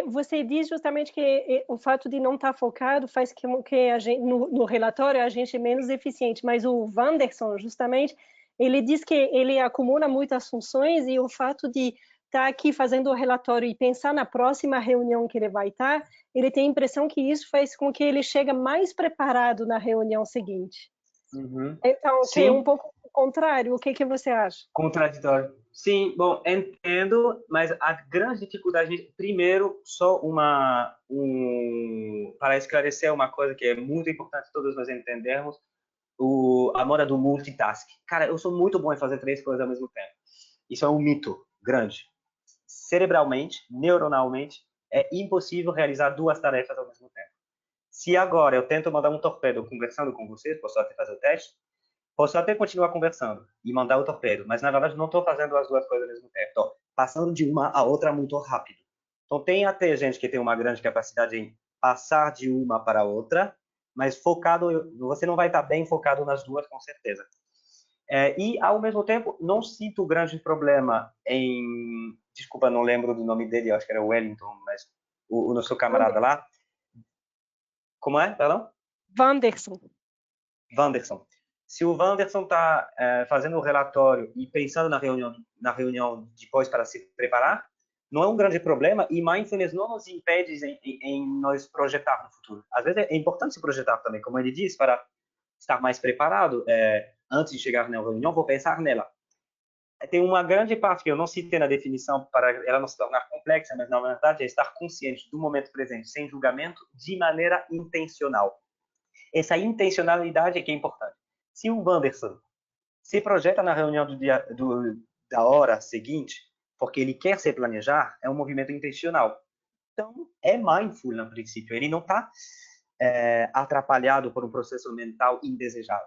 Você diz justamente que o fato de não estar focado faz com que a gente, no relatório a gente é menos eficiente, mas o Wanderson, justamente, ele diz que ele acumula muitas funções e o fato de estar aqui fazendo o relatório e pensar na próxima reunião que ele vai estar, ele tem a impressão que isso faz com que ele chegue mais preparado na reunião seguinte. Uhum. Então, Sim. que é um pouco o contrário. O que você acha? Contraditório. Sim, bom, entendo, mas a grande dificuldade, primeiro, para esclarecer uma coisa que é muito importante todos nós entendermos, a moda do multitask. Cara, eu sou muito bom em fazer 3 coisas ao mesmo tempo. Isso é um mito grande. Cerebralmente, neuronalmente, é impossível realizar 2 tarefas ao mesmo tempo. Se agora eu tento mandar um torpedo conversando com vocês, posso até fazer o teste, posso até continuar conversando e mandar o torpedo, mas na verdade não estou fazendo as 2 coisas ao mesmo tempo. Estou passando de uma a outra muito rápido. Então tem até gente que tem uma grande capacidade em passar de uma para a outra, mas focado, você não vai estar bem focado nas 2 com certeza. E ao mesmo tempo não sinto grande problema em, desculpa, não lembro do nome dele, acho que era Wellington, mas o nosso camarada lá. Como é? Perdão? Wanderson. Se o Wanderson está fazendo o relatório e pensando na reunião depois para se preparar, não é um grande problema e mindfulness não nos impede em nós projetar no futuro. Às vezes é importante se projetar também, como ele diz, para estar mais preparado. Antes de chegar na reunião, vou pensar nela. Tem uma grande parte que eu não citei na definição para ela não se tornar complexa, mas na verdade é estar consciente do momento presente, sem julgamento, de maneira intencional. Essa intencionalidade é que é importante. Se o Wanderson se projeta na reunião da hora seguinte, porque ele quer se planejar, é um movimento intencional. Então, é mindful, no princípio. Ele não está atrapalhado por um processo mental indesejado.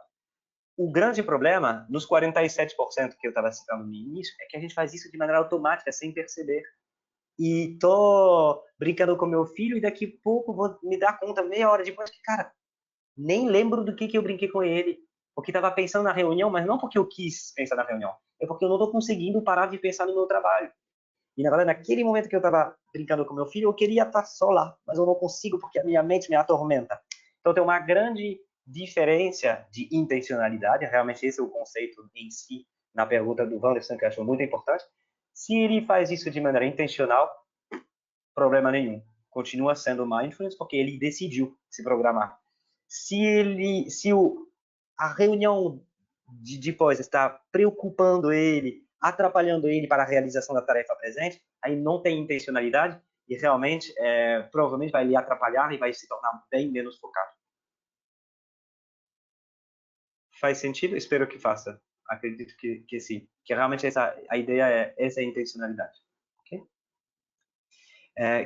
O grande problema, nos 47% que eu estava citando no início, é que a gente faz isso de maneira automática, sem perceber. E tô brincando com meu filho e daqui a pouco vou me dar conta, meia hora depois, que, cara, nem lembro do que eu brinquei com ele. Porque estava pensando na reunião, mas não porque eu quis pensar na reunião. É porque eu não estou conseguindo parar de pensar no meu trabalho. E, na verdade, naquele momento que eu estava brincando com meu filho, eu queria estar só lá, mas eu não consigo porque a minha mente me atormenta. Então, tem uma grande diferença de intencionalidade. Realmente, esse é o conceito em si, na pergunta do Wanderson, que eu acho muito importante. Se ele faz isso de maneira intencional, problema nenhum. Continua sendo mindfulness porque ele decidiu se programar. A reunião de depois está preocupando ele, atrapalhando ele para a realização da tarefa presente, aí não tem intencionalidade e realmente, provavelmente vai lhe atrapalhar e vai se tornar bem menos focado. Faz sentido? Espero que faça. Acredito que sim. Que realmente a ideia é essa é a intencionalidade. Okay?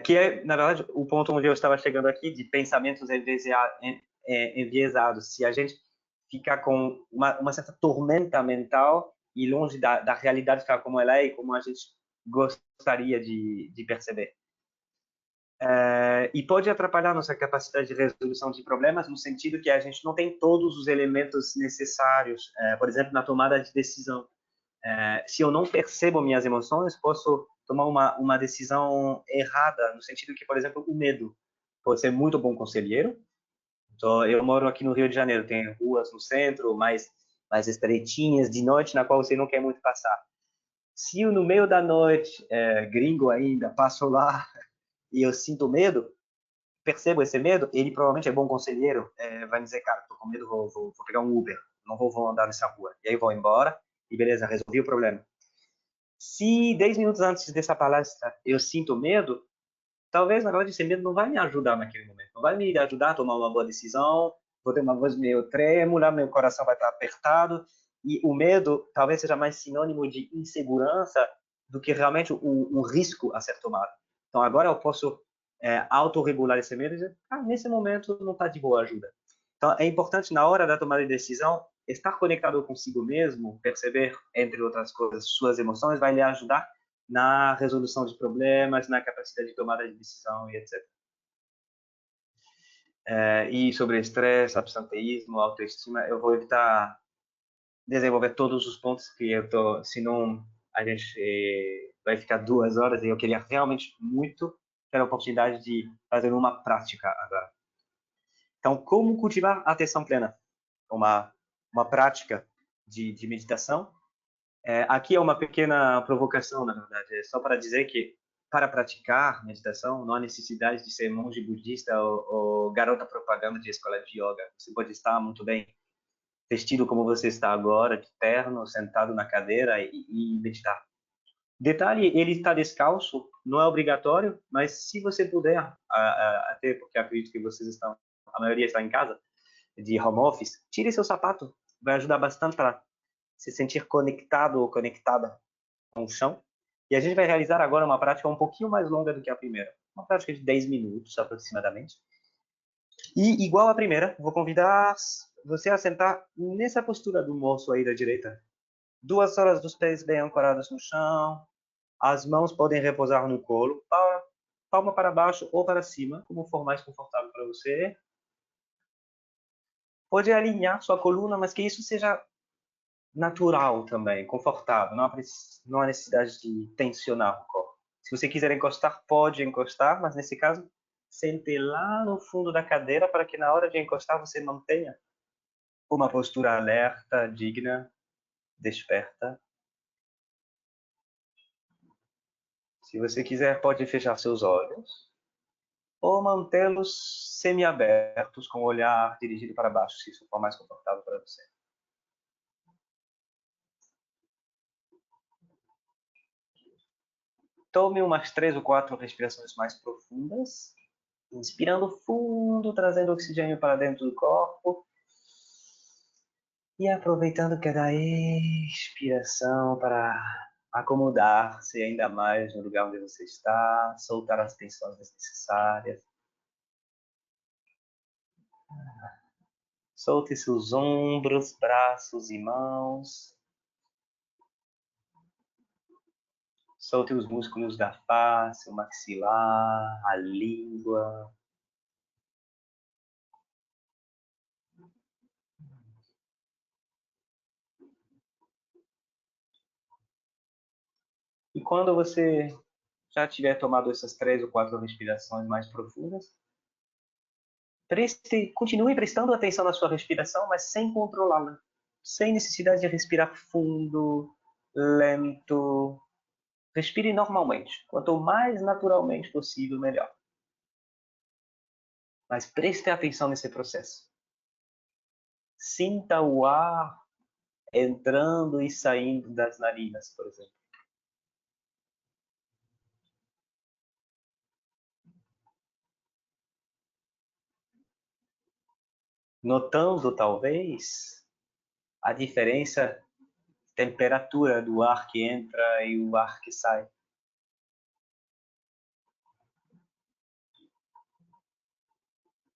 Que é, na verdade, o ponto onde eu estava chegando aqui, de pensamentos enviesados. Se a gente ficar com uma certa tormenta mental e longe da realidade tal como ela é e como a gente gostaria de perceber. E pode atrapalhar nossa capacidade de resolução de problemas no sentido que a gente não tem todos os elementos necessários, por exemplo, na tomada de decisão. Se eu não percebo minhas emoções, posso tomar uma decisão errada, no sentido que, por exemplo, o medo pode ser muito bom conselheiro. Então, eu moro aqui no Rio de Janeiro, tem ruas no centro, mais estreitinhas, de noite, na qual você não quer muito passar. Se eu, no meio da noite, gringo ainda, passo lá e eu sinto medo, percebo esse medo, ele provavelmente é bom conselheiro, vai me dizer, cara, tô com medo, vou pegar um Uber, não vou andar nessa rua. E aí vou embora e beleza, resolvi o problema. Se 10 minutos antes dessa palestra eu sinto medo, talvez, na verdade, esse medo não vai me ajudar naquele momento. Não vai me ajudar a tomar uma boa decisão, vou ter uma voz meio trêmula, meu coração vai estar apertado, e o medo talvez seja mais sinônimo de insegurança do que realmente um risco a ser tomado. Então, agora eu posso autorregular esse medo e dizer, nesse momento não está de boa ajuda. Então, é importante, na hora da tomada de decisão, estar conectado consigo mesmo, perceber, entre outras coisas, suas emoções, vai lhe ajudar na resolução de problemas, na capacidade de tomada de decisão e etc. E sobre estresse, absenteísmo, autoestima, eu vou evitar desenvolver todos os pontos que eu tô, senão a gente vai ficar 2 horas e eu queria realmente muito ter a oportunidade de fazer uma prática agora. Então, como cultivar a atenção plena? Uma prática de meditação. Aqui é uma pequena provocação, na verdade, é só para dizer que para praticar meditação não há necessidade de ser monge budista ou garota propaganda de escola de yoga. Você pode estar muito bem vestido como você está agora, de terno, sentado na cadeira e meditar. Detalhe, ele está descalço, não é obrigatório, mas se você puder, até porque acredito que vocês estão, a maioria está em casa, de home office, tire seu sapato, vai ajudar bastante para se sentir conectado ou conectada com o chão. E a gente vai realizar agora uma prática um pouquinho mais longa do que a primeira, uma prática de 10 minutos aproximadamente. E igual à primeira, vou convidar você a sentar nessa postura do moço aí da direita. 2 horas dos pés bem ancorados no chão, as mãos podem repousar no colo, palma para baixo ou para cima, como for mais confortável para você. Pode alinhar sua coluna, mas que isso seja natural também, confortável. Não há necessidade de tensionar o corpo. Se você quiser encostar, pode encostar, mas nesse caso, sente lá no fundo da cadeira para que na hora de encostar você mantenha uma postura alerta, digna, desperta. Se você quiser, pode fechar seus olhos ou mantê-los semiabertos, com o olhar dirigido para baixo, se isso for mais confortável para você. Tome umas 3 ou 4 respirações mais profundas. Inspirando fundo, trazendo oxigênio para dentro do corpo. E aproveitando cada expiração para acomodar-se ainda mais no lugar onde você está, soltar as tensões desnecessárias. Solte seus ombros, braços e mãos. Solte os músculos da face, o maxilar, a língua. E quando você já tiver tomado essas 3 ou 4 respirações mais profundas, continue prestando atenção na sua respiração, mas sem controlá-la. Sem necessidade de respirar fundo, lento. Respire normalmente. Quanto mais naturalmente possível, melhor. Mas preste atenção nesse processo. Sinta o ar entrando e saindo das narinas, por exemplo. Notando, talvez, a diferença de temperatura do ar que entra e o ar que sai.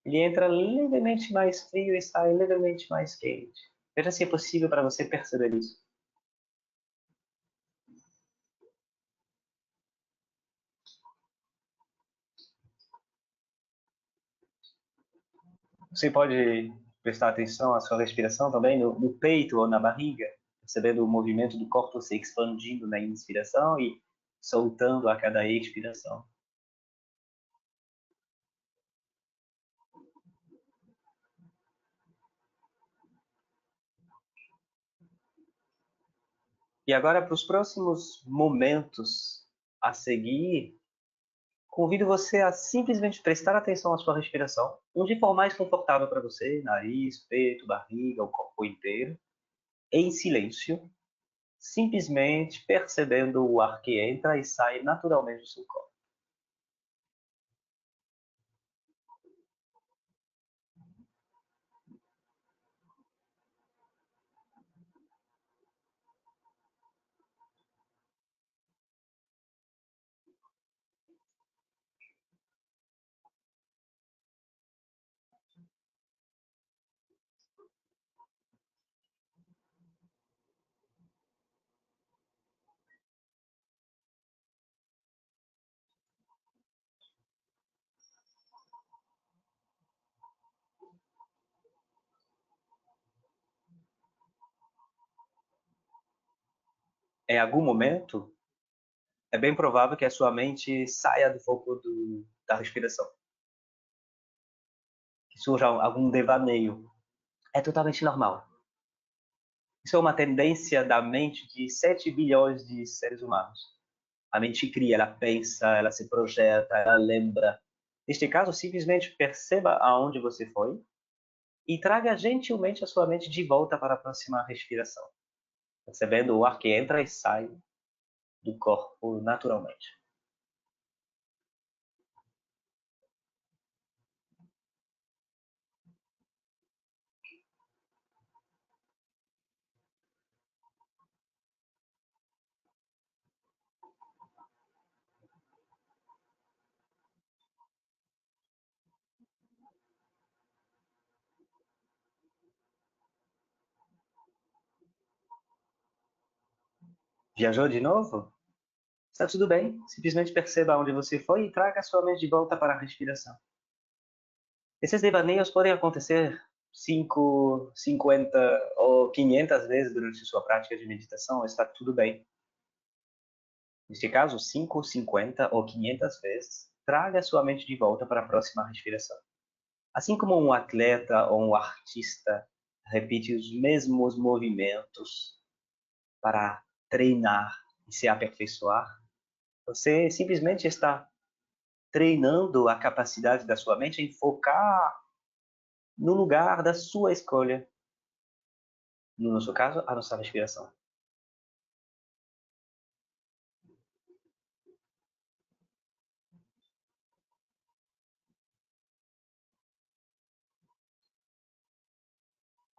Ele entra levemente mais frio e sai levemente mais quente. Veja se é possível para você perceber isso. Você pode prestar atenção à sua respiração também no peito ou na barriga, percebendo o movimento do corpo se expandindo na inspiração e soltando a cada expiração. E agora, para os próximos momentos a seguir, convido você a simplesmente prestar atenção à sua respiração, onde for mais confortável para você, nariz, peito, barriga, o corpo inteiro, em silêncio, simplesmente percebendo o ar que entra e sai naturalmente do seu corpo. Em algum momento, é bem provável que a sua mente saia do foco da respiração. Que surja algum devaneio. É totalmente normal. Isso é uma tendência da mente de 7 bilhões de seres humanos. A mente cria, ela pensa, ela se projeta, ela lembra. Neste caso, simplesmente perceba aonde você foi e traga gentilmente a sua mente de volta para a próxima respiração, percebendo o ar que entra e sai do corpo naturalmente. Viajou de novo? Está tudo bem. Simplesmente perceba onde você foi e traga a sua mente de volta para a respiração. Esses devaneios podem acontecer 5, 50 ou 500 vezes durante sua prática de meditação. Está tudo bem. Neste caso, 5, 50 ou 500 vezes, traga a sua mente de volta para a próxima respiração. Assim como um atleta ou um artista repite os mesmos movimentos para treinar e se aperfeiçoar, você simplesmente está treinando a capacidade da sua mente em focar no lugar da sua escolha. No nosso caso, a nossa respiração.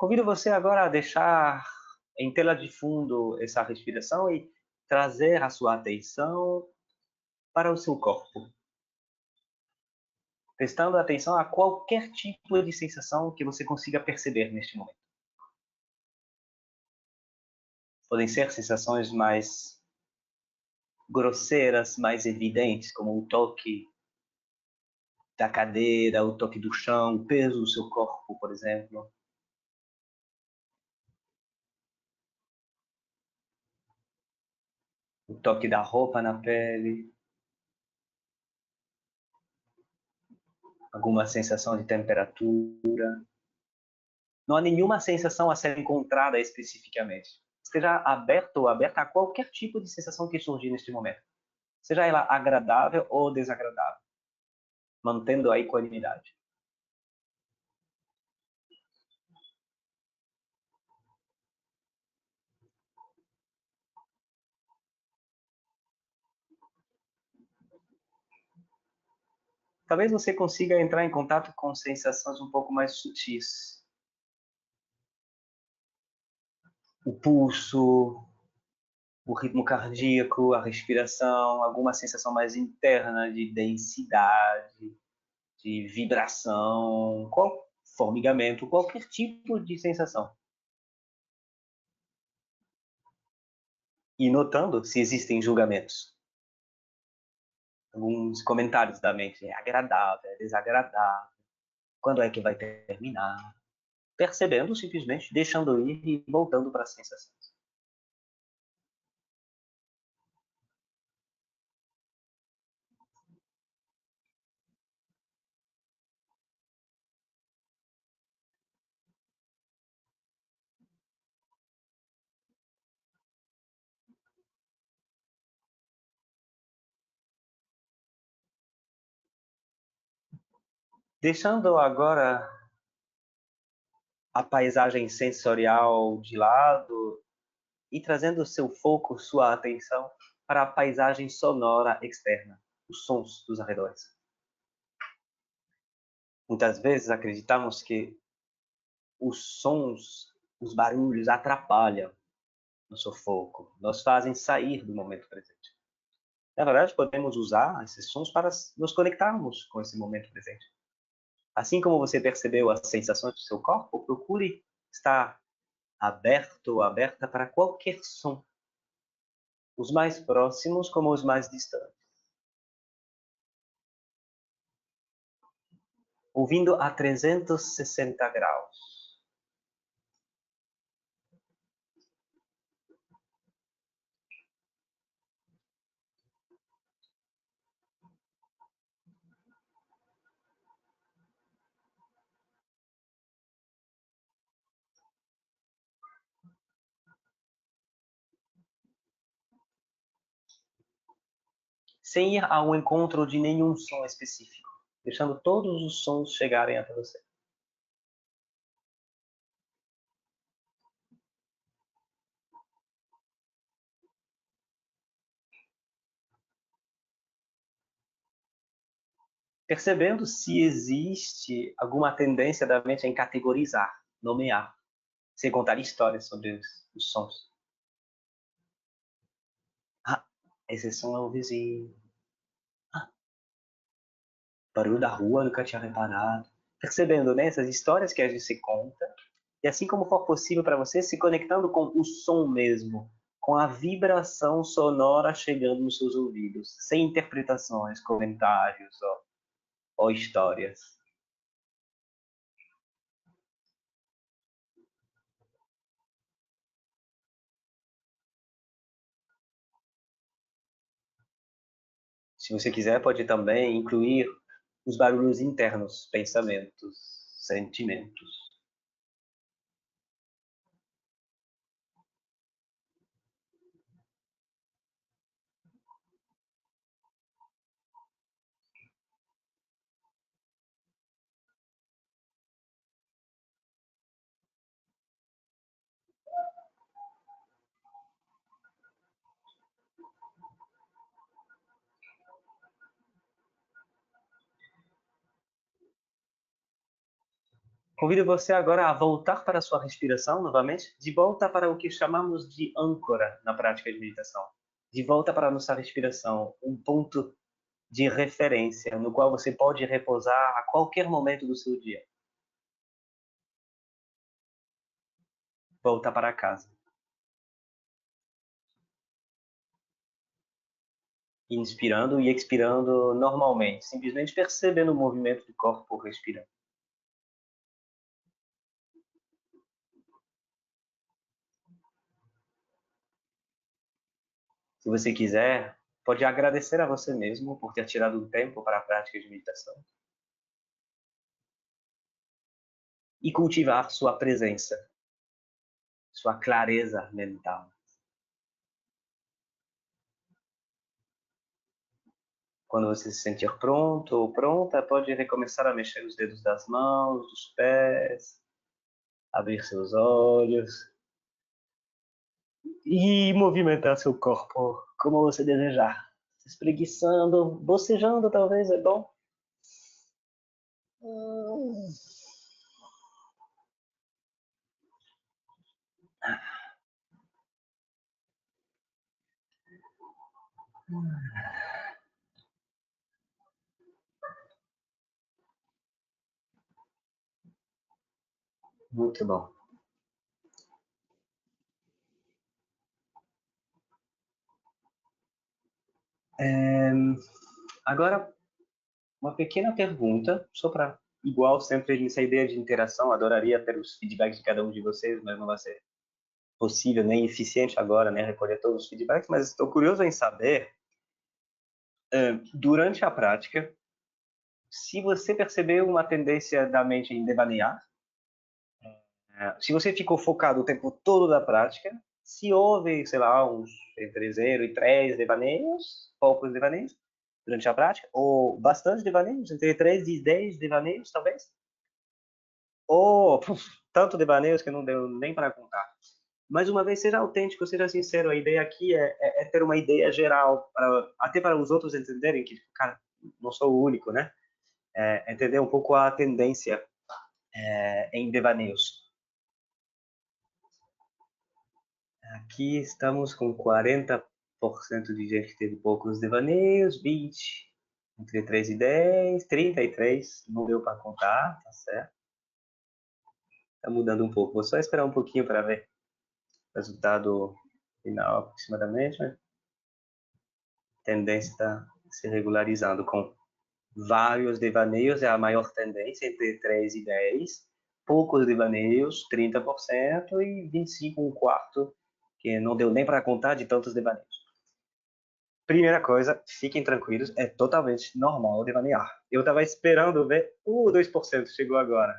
Convido você agora a deixar em tela de fundo essa respiração e trazer a sua atenção para o seu corpo, prestando atenção a qualquer tipo de sensação que você consiga perceber neste momento. Podem ser sensações mais grosseiras, mais evidentes, como o toque da cadeira, o toque do chão, o peso do seu corpo, por exemplo. O toque da roupa na pele. Alguma sensação de temperatura. Não há nenhuma sensação a ser encontrada especificamente. Esteja aberto ou aberta a qualquer tipo de sensação que surgir neste momento. Seja ela agradável ou desagradável. Mantendo a equanimidade. Talvez você consiga entrar em contato com sensações um pouco mais sutis. O pulso, o ritmo cardíaco, a respiração, alguma sensação mais interna de densidade, de vibração, formigamento, qualquer tipo de sensação. E notando se existem julgamentos. Alguns comentários da mente. É agradável, é desagradável. Quando é que vai terminar? Percebendo, simplesmente deixando ir e voltando para as sensações. Deixando agora a paisagem sensorial de lado e trazendo seu foco, sua atenção para a paisagem sonora externa, os sons dos arredores. Muitas vezes acreditamos que os sons, os barulhos atrapalham nosso foco, nos fazem sair do momento presente. Na verdade, podemos usar esses sons para nos conectarmos com esse momento presente. Assim como você percebeu as sensações do seu corpo, procure estar aberto ou aberta para qualquer som, os mais próximos como os mais distantes. Ouvindo a 360 graus. Sem ir ao encontro de nenhum som específico, deixando todos os sons chegarem até você. Percebendo se existe alguma tendência da mente em categorizar, nomear, sem contar histórias sobre os sons. Ah, esse som é o vizinho. Ah, barulho da rua, nunca tinha reparado. Percebendo, né, essas histórias que a gente se conta, e assim como for possível para você, se conectando com o som mesmo, com a vibração sonora chegando nos seus ouvidos, sem interpretações, comentários ou histórias. Se você quiser, pode também incluir os barulhos internos, pensamentos, sentimentos. Convido você agora a voltar para a sua respiração novamente, de volta para o que chamamos de âncora na prática de meditação. De volta para a nossa respiração, um ponto de referência no qual você pode repousar a qualquer momento do seu dia. Volta para casa. Inspirando e expirando normalmente, simplesmente percebendo o movimento do corpo respirando. Se você quiser, pode agradecer a você mesmo por ter tirado um tempo para a prática de meditação. E cultivar sua presença, sua clareza mental. Quando você se sentir pronto ou pronta, pode recomeçar a mexer os dedos das mãos, dos pés, abrir seus olhos e movimentar seu corpo como você desejar. Se espreguiçando, bocejando talvez, é bom. Muito bom. Agora, uma pequena pergunta, só para, igual sempre nessa ideia de interação, adoraria ter os feedbacks de cada um de vocês, mas não vai ser possível nem eficiente agora, né, recolher todos os feedbacks, mas estou curioso em saber, durante a prática, se você percebeu uma tendência da mente em devanear, se você ficou focado o tempo todo da prática, se houve, sei lá, uns entre 0 e 3 devaneios, poucos devaneios, durante a prática, ou bastante devaneios, entre 3 e 10 devaneios, talvez, ou tanto devaneios que não deu nem para contar. Mais uma vez, seja autêntico, seja sincero. A ideia aqui é ter uma ideia geral, até para os outros entenderem que, cara, não sou o único, né? Entender um pouco a tendência em devaneios. Aqui estamos com 40% de gente que teve poucos devaneios, 20% entre 3 e 10, 33%, não deu para contar, tá certo? Tá mudando um pouco. Vou só esperar um pouquinho para ver o resultado final aproximadamente, né? A tendência está se regularizando com vários devaneios, é a maior tendência, entre 3 e 10, poucos devaneios, 30%, e 25%, um quarto, que não deu nem para contar de tantos devaneios. Primeira coisa, fiquem tranquilos, é totalmente normal devanear. Eu estava esperando ver, 2% chegou agora,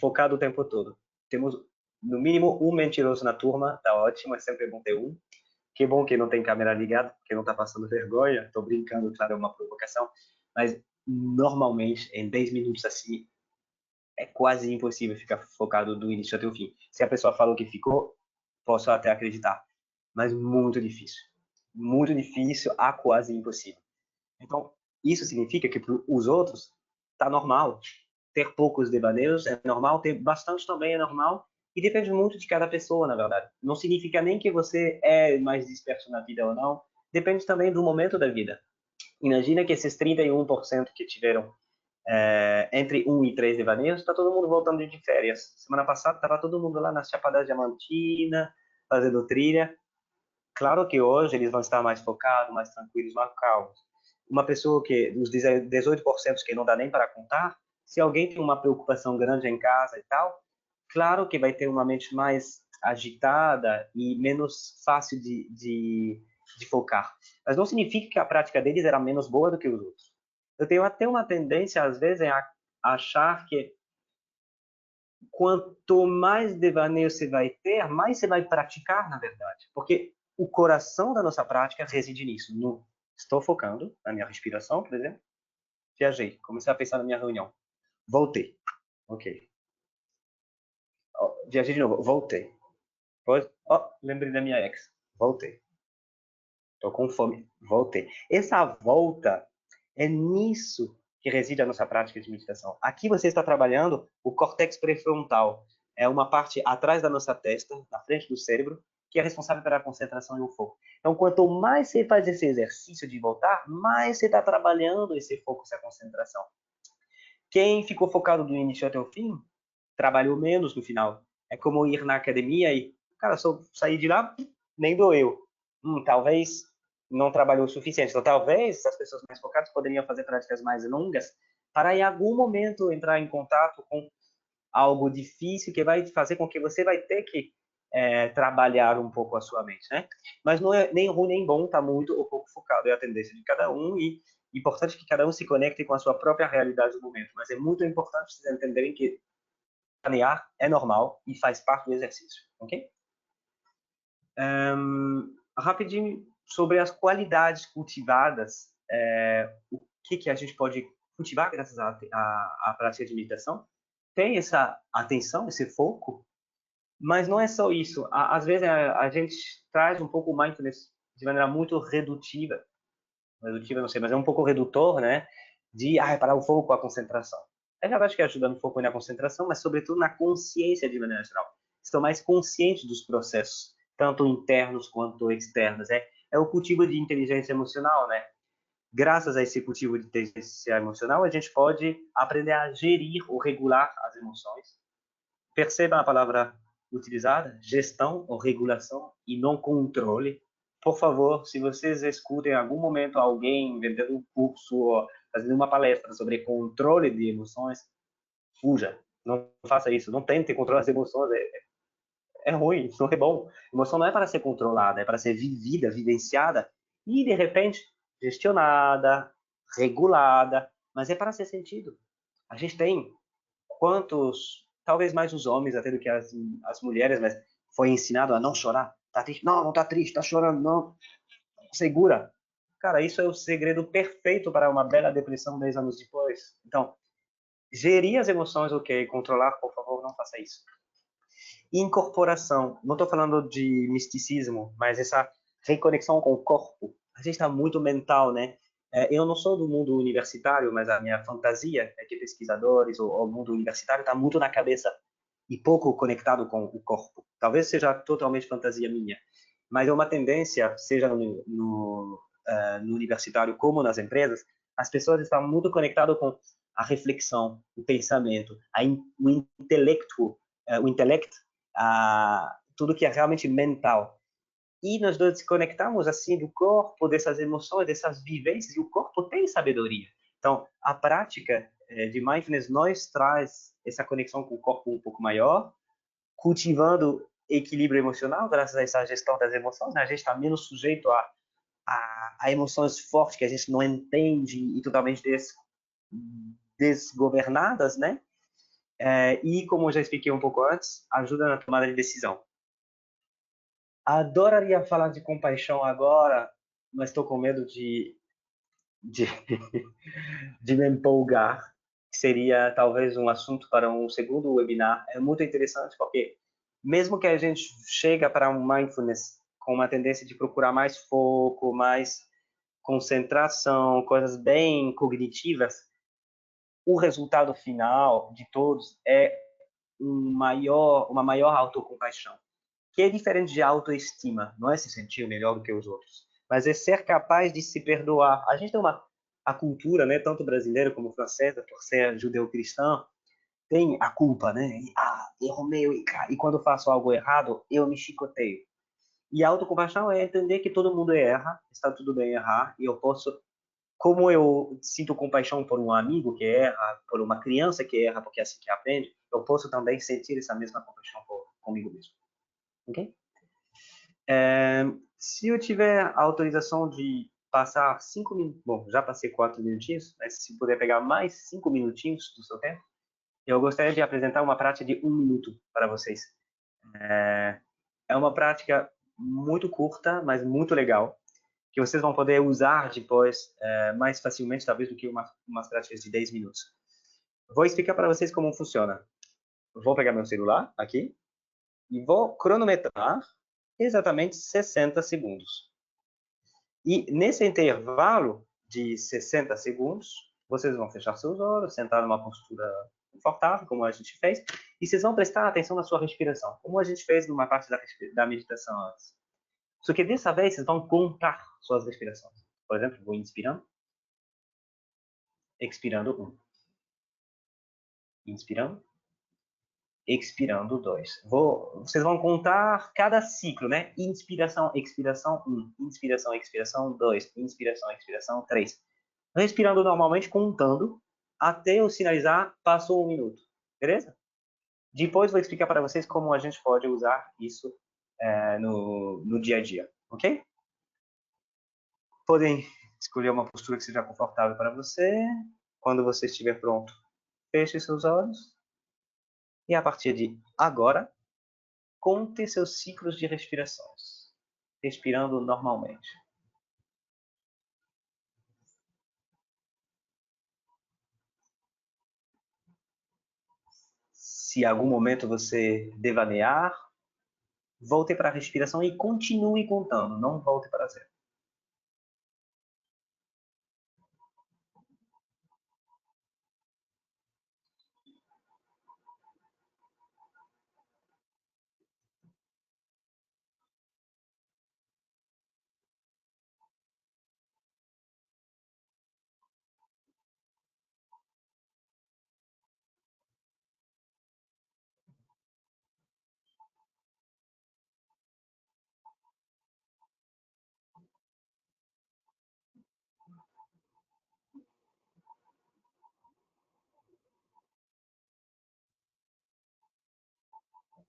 focado o tempo todo. Temos, no mínimo, um mentiroso na turma, tá ótimo, é sempre bom ter um. Que bom que não tem câmera ligada, porque não está passando vergonha. Estou brincando, claro, é uma provocação. Mas, normalmente, em 10 minutos assim, é quase impossível ficar focado do início até o fim. Se a pessoa falou que ficou, posso até acreditar. Mas muito difícil. Muito difícil, a quase impossível. Então, isso significa que para os outros, está normal. Ter poucos devaneios é normal, ter bastante também é normal. E depende muito de cada pessoa, na verdade. Não significa nem que você é mais disperso na vida ou não. Depende também do momento da vida. Imagina que esses 31% que tiveram entre 1 e 3 devaneios, está todo mundo voltando de férias. Semana passada estava todo mundo lá na Chapada Diamantina, fazendo trilha. Claro que hoje eles vão estar mais focados, mais tranquilos, mais calmos. Uma pessoa que, dos 18% que não dá nem para contar, se alguém tem uma preocupação grande em casa e tal, claro que vai ter uma mente mais agitada e menos fácil de focar. Mas não significa que a prática deles era menos boa do que os outros. Eu tenho até uma tendência, às vezes, a achar que quanto mais devaneio você vai ter, mais você vai praticar, na verdade. Porque o coração da nossa prática reside nisso. No, estou focando na minha respiração, por exemplo. Viajei, comecei a pensar na minha reunião. Voltei. Ok. Viajei de novo. Voltei. Lembrei da minha ex. Voltei. Estou com fome. Voltei. Essa volta é nisso que reside a nossa prática de meditação. Aqui você está trabalhando o córtex pré-frontal. É uma parte atrás da nossa testa, na frente do cérebro, que é responsável pela concentração e o foco. Então, quanto mais você faz esse exercício de voltar, mais você está trabalhando esse foco, essa concentração. Quem ficou focado do início até o fim, trabalhou menos no final. É como ir na academia e, cara, só sair de lá, nem doeu. Talvez não trabalhou o suficiente. Então, talvez as pessoas mais focadas poderiam fazer práticas mais longas para, em algum momento, entrar em contato com algo difícil que vai fazer com que você vai ter que trabalhar um pouco a sua mente, né? Mas não é nem ruim nem bom, tá muito ou pouco focado. É a tendência de cada um e importante que cada um se conecte com a sua própria realidade do momento. Mas é muito importante vocês entenderem que planear é normal e faz parte do exercício, ok? Rapidinho sobre as qualidades cultivadas, o que a gente pode cultivar graças à prática de meditação. Tem essa atenção, esse foco, mas não é só isso. Às vezes a gente traz um pouco o mindfulness de maneira muito redutiva não sei, mas é um pouco redutor, né? De parar o foco, a concentração. É verdade que ajuda no foco e na concentração, mas sobretudo na consciência de maneira geral. Estou mais consciente dos processos, tanto internos quanto externos. É o cultivo de inteligência emocional, né? Graças a esse cultivo de inteligência emocional, a gente pode aprender a gerir ou regular as emoções. Perceba a palavra utilizada, gestão ou regulação, e não controle. Por favor, se vocês escutem em algum momento alguém vendendo um curso ou fazendo uma palestra sobre controle de emoções, fuja. Não faça isso. Não tente controlar as emoções. É ruim, não é bom. Emoção não é para ser controlada, é para ser vivida, vivenciada e, de repente, gestionada, regulada, mas é para ser sentido. A gente tem talvez mais os homens até do que as mulheres, mas foi ensinado a não chorar. Tá triste? Não, não tá triste, tá chorando, não. Segura. Cara, isso é o segredo perfeito para uma bela depressão 10 anos depois. Então, gerir as emoções, ok. Controlar, por favor, não faça isso. Incorporação. Não estou falando de misticismo, mas essa reconexão com o corpo. A gente está muito mental, né? Eu não sou do mundo universitário, mas a minha fantasia é que pesquisadores ou o mundo universitário está muito na cabeça e pouco conectado com o corpo. Talvez seja totalmente fantasia minha, mas é uma tendência, seja no universitário como nas empresas, as pessoas estão muito conectadas com a reflexão, o pensamento, o intelecto, tudo que é realmente mental. E nós dois desconectamos assim do corpo, dessas emoções, dessas vivências, e o corpo tem sabedoria. Então, a prática de mindfulness nos traz essa conexão com o corpo um pouco maior, cultivando equilíbrio emocional, graças a essa gestão das emoções, né? A gente está menos sujeito a emoções fortes que a gente não entende e totalmente desgovernadas, né? E, como eu já expliquei um pouco antes, ajuda na tomada de decisão. Adoraria falar de compaixão agora, mas estou com medo de me empolgar. Seria talvez um assunto para um segundo webinar. É muito interessante porque mesmo que a gente chega para um mindfulness com uma tendência de procurar mais foco, mais concentração, coisas bem cognitivas, o resultado final de todos é uma maior autocompaixão, que é diferente de autoestima. Não é se sentir melhor do que os outros, mas é ser capaz de se perdoar. A gente tem a cultura, né, tanto brasileira como francesa, por ser judeu-cristã, tem a culpa, né? Erro meu, e quando faço algo errado, eu me chicoteio. E a autocompaixão é entender que todo mundo erra, está tudo bem errar, e eu posso, como eu sinto compaixão por um amigo que erra, por uma criança que erra, porque é assim que aprende, eu posso também sentir essa mesma compaixão comigo mesmo. Ok? Se eu tiver autorização de passar 5 minutos, bom, já passei 4 minutinhos, mas se puder pegar mais 5 minutinhos do seu tempo, eu gostaria de apresentar uma prática de 1 minuto para vocês. É uma prática muito curta, mas muito legal, que vocês vão poder usar depois mais facilmente, talvez, do que umas práticas de 10 minutos. Vou explicar para vocês como funciona. Vou pegar meu celular aqui e vou cronometrar exatamente 60 segundos. E nesse intervalo de 60 segundos, Vocês vão fechar seus olhos, sentar numa postura confortável, como a gente fez, e vocês vão prestar atenção na sua respiração, como a gente fez numa parte da meditação antes. Só que dessa vez vocês vão contar suas respirações. Por exemplo, vou inspirando, expirando 1. Inspirando, expirando 2. Vocês vão contar cada ciclo, né? Inspiração, expiração 1. Inspiração, expiração 2. Inspiração, expiração 3. Respirando normalmente, contando, até eu sinalizar, passou 1 minuto. Beleza? Depois vou explicar para vocês como a gente pode usar isso no dia a dia. Ok? Podem escolher uma postura que seja confortável para você. Quando você estiver pronto, feche seus olhos. E a partir de agora, conte seus ciclos de respirações, respirando normalmente. Se em algum momento você devanear, volte para a respiração e continue contando, não volte para zero.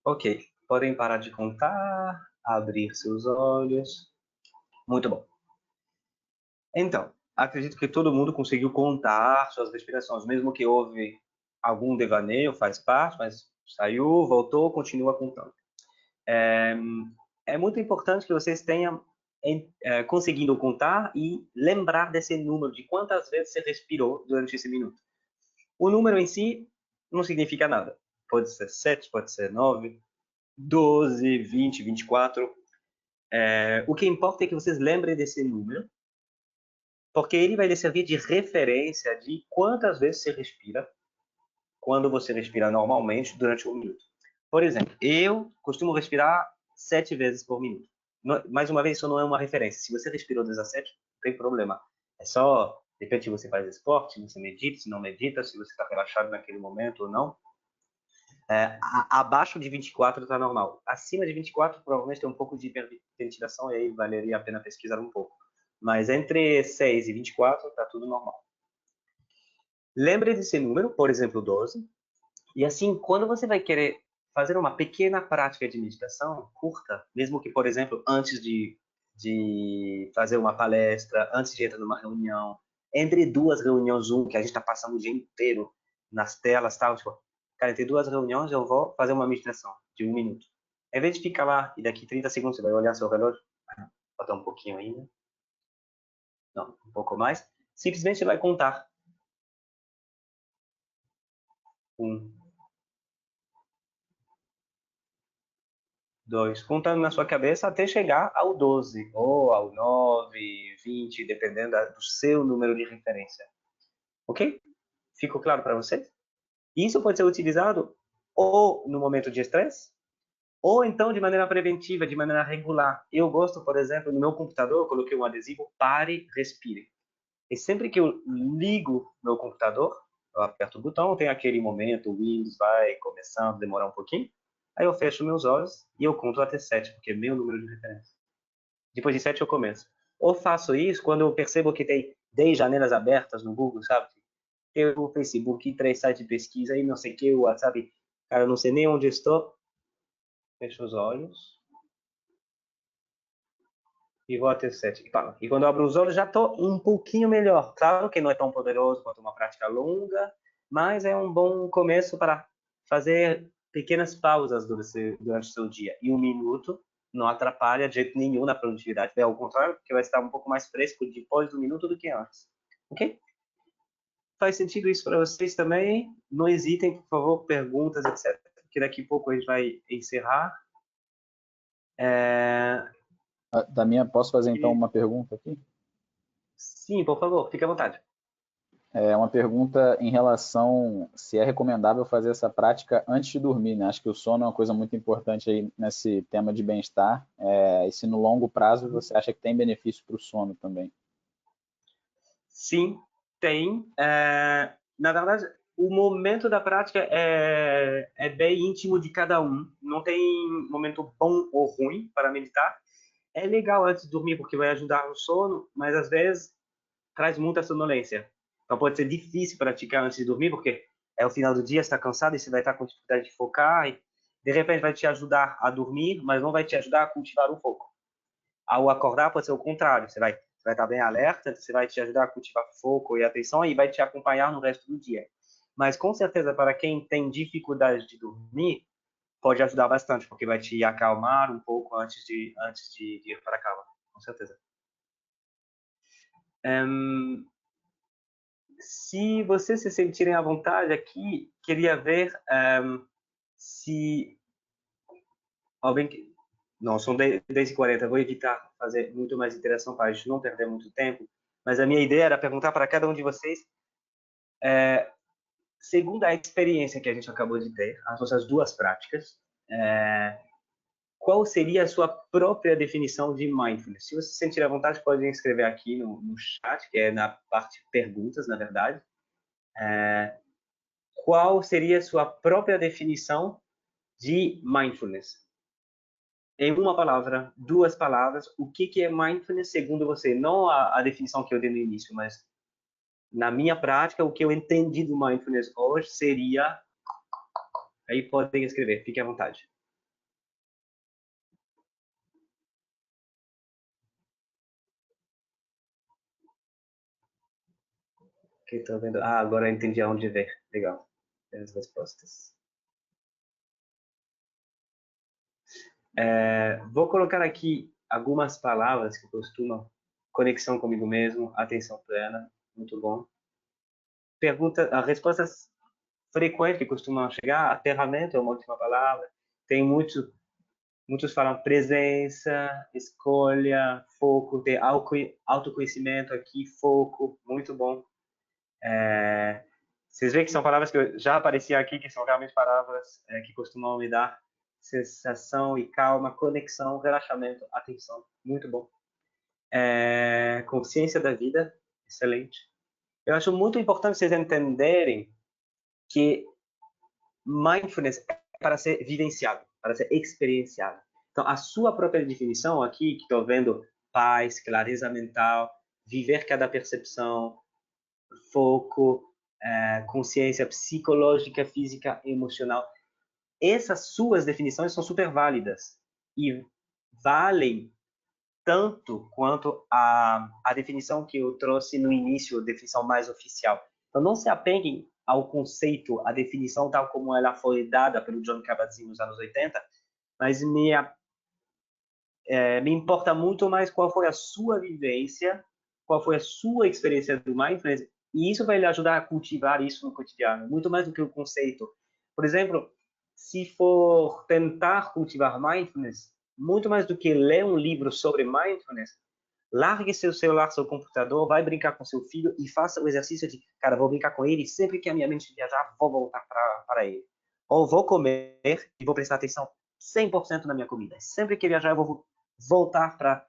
Ok, podem parar de contar, abrir seus olhos. Muito bom. Então, acredito que todo mundo conseguiu contar suas respirações, mesmo que houve algum devaneio, faz parte, mas saiu, voltou, continua contando. É muito importante que vocês tenham conseguindo contar e lembrar desse número, de quantas vezes você respirou durante esse minuto. O número em si não significa nada. Pode ser 7, pode ser 9, 12, 20, 24. O que importa é que vocês lembrem desse número, porque ele vai lhe servir de referência de quantas vezes você respira quando você respira normalmente durante um minuto. Por exemplo, eu costumo respirar 7 vezes por minuto. Mais uma vez, isso não é uma referência. Se você respirou 17, não tem problema. É só, depende se você faz esporte, se você medita, se não medita, se você está relaxado naquele momento ou não. Abaixo de 24 está normal. Acima de 24, provavelmente tem um pouco de hiperventilação e aí valeria a pena pesquisar um pouco. Mas entre 6 e 24 está tudo normal. Lembre desse número, por exemplo, 12. E assim, quando você vai querer fazer uma pequena prática de meditação curta, mesmo que, por exemplo, antes de fazer uma palestra, antes de entrar numa reunião, entre duas reuniões Zoom, que a gente está passando o dia inteiro nas telas, tal, tipo, cara, entre duas reuniões eu vou fazer uma meditação de 1 minuto. Em vez de ficar lá e daqui 30 segundos você vai olhar seu relógio, falta um pouquinho ainda, não, um pouco mais, simplesmente você vai contar. 1, 2, contando na sua cabeça até chegar ao 12, ou ao 9, 20, dependendo do seu número de referência. Ok? Ficou claro para vocês? Isso pode ser utilizado ou no momento de estresse, ou então de maneira preventiva, de maneira regular. Eu gosto, por exemplo, no meu computador, eu coloquei um adesivo, pare, respire. E sempre que eu ligo meu computador, eu aperto o botão, tem aquele momento, o Windows vai começando, demorar um pouquinho, aí eu fecho meus olhos e eu conto até 7, porque é meu número de referência. Depois de 7 eu começo. Ou faço isso quando eu percebo que tem 10 janelas abertas no Google, sabe? Tem o Facebook, 3 sites de pesquisa, e não sei o que, o WhatsApp. Cara, eu não sei nem onde estou. Fecho os olhos. E vou até 7. E quando eu abro os olhos, já estou um pouquinho melhor. Claro que não é tão poderoso quanto uma prática longa, mas é um bom começo para fazer pequenas pausas durante o seu dia. E 1 minuto não atrapalha de jeito nenhum na produtividade. É ao contrário, porque vai estar um pouco mais fresco depois do minuto do que antes. Ok? Faz sentido isso para vocês também? Não hesitem, por favor, perguntas, etc. Que daqui a pouco a gente vai encerrar. Da minha, posso fazer então uma pergunta aqui? Sim, por favor, fique à vontade. É uma pergunta em relação se é recomendável fazer essa prática antes de dormir, né? Acho que o sono é uma coisa muito importante aí nesse tema de bem-estar. E se no longo prazo você acha que tem benefício para o sono também? Sim, tem. Na verdade, o momento da prática é bem íntimo de cada um. Não tem momento bom ou ruim para meditar. É legal antes de dormir porque vai ajudar no sono, mas às vezes traz muita sonolência. Então pode ser difícil praticar antes de dormir porque é o final do dia, você está cansado e você vai estar com dificuldade de focar e de repente vai te ajudar a dormir, mas não vai te ajudar a cultivar o foco. Ao acordar pode ser o contrário, você vai estar bem alerta, você vai te ajudar a cultivar foco e atenção e vai te acompanhar no resto do dia. Mas com certeza para quem tem dificuldade de dormir, pode ajudar bastante, porque vai te acalmar um pouco antes de ir para a cama, com certeza. Se vocês se sentirem à vontade aqui, queria ver se alguém... Não, são 10h40, vou evitar fazer muito mais interação para a gente não perder muito tempo, mas a minha ideia era perguntar para cada um de vocês, segundo a experiência que a gente acabou de ter, as nossas duas práticas, qual seria a sua própria definição de mindfulness? Se você se sentir à vontade, pode escrever aqui no chat, que é na parte de perguntas, na verdade. Qual seria a sua própria definição de mindfulness? Em uma palavra, duas palavras, o que é mindfulness segundo você? Não a definição que eu dei no início, mas na minha prática, o que eu entendi do mindfulness hoje seria... Aí podem escrever, fique à vontade. Que estou vendo. Ah, agora eu entendi aonde ver. Legal. As respostas. Vou colocar aqui algumas palavras que costumam: conexão comigo mesmo, atenção plena, muito bom. Respostas frequentes que costumam chegar: aterramento é uma última palavra. Tem muitos falam presença, escolha, foco, tem autoconhecimento aqui, foco, muito bom. Vocês veem que são palavras que já apareciam aqui, que são realmente palavras que costumam me dar sensação e calma, conexão, relaxamento, atenção. Muito bom. Consciência da vida, excelente. Eu acho muito importante vocês entenderem que mindfulness é para ser vivenciado, para ser experienciado. Então, a sua própria definição aqui, que estou vendo: paz, clareza mental, viver cada percepção, foco, consciência psicológica, física, emocional. Essas suas definições são super válidas e valem tanto quanto a definição que eu trouxe no início, a definição mais oficial. Então, não se apeguem ao conceito, à definição tal como ela foi dada pelo John Kabat-Zinn nos anos 80, mas me importa muito mais qual foi a sua vivência, qual foi a sua experiência do mindfulness, e isso vai lhe ajudar a cultivar isso no cotidiano, muito mais do que o conceito. Por exemplo, se for tentar cultivar mindfulness, muito mais do que ler um livro sobre mindfulness, largue seu celular, seu computador, vai brincar com seu filho e faça o exercício de: cara, vou brincar com ele, sempre que a minha mente viajar, vou voltar para ele. Ou vou comer e vou prestar atenção 100% na minha comida. Sempre que viajar, eu vou voltar para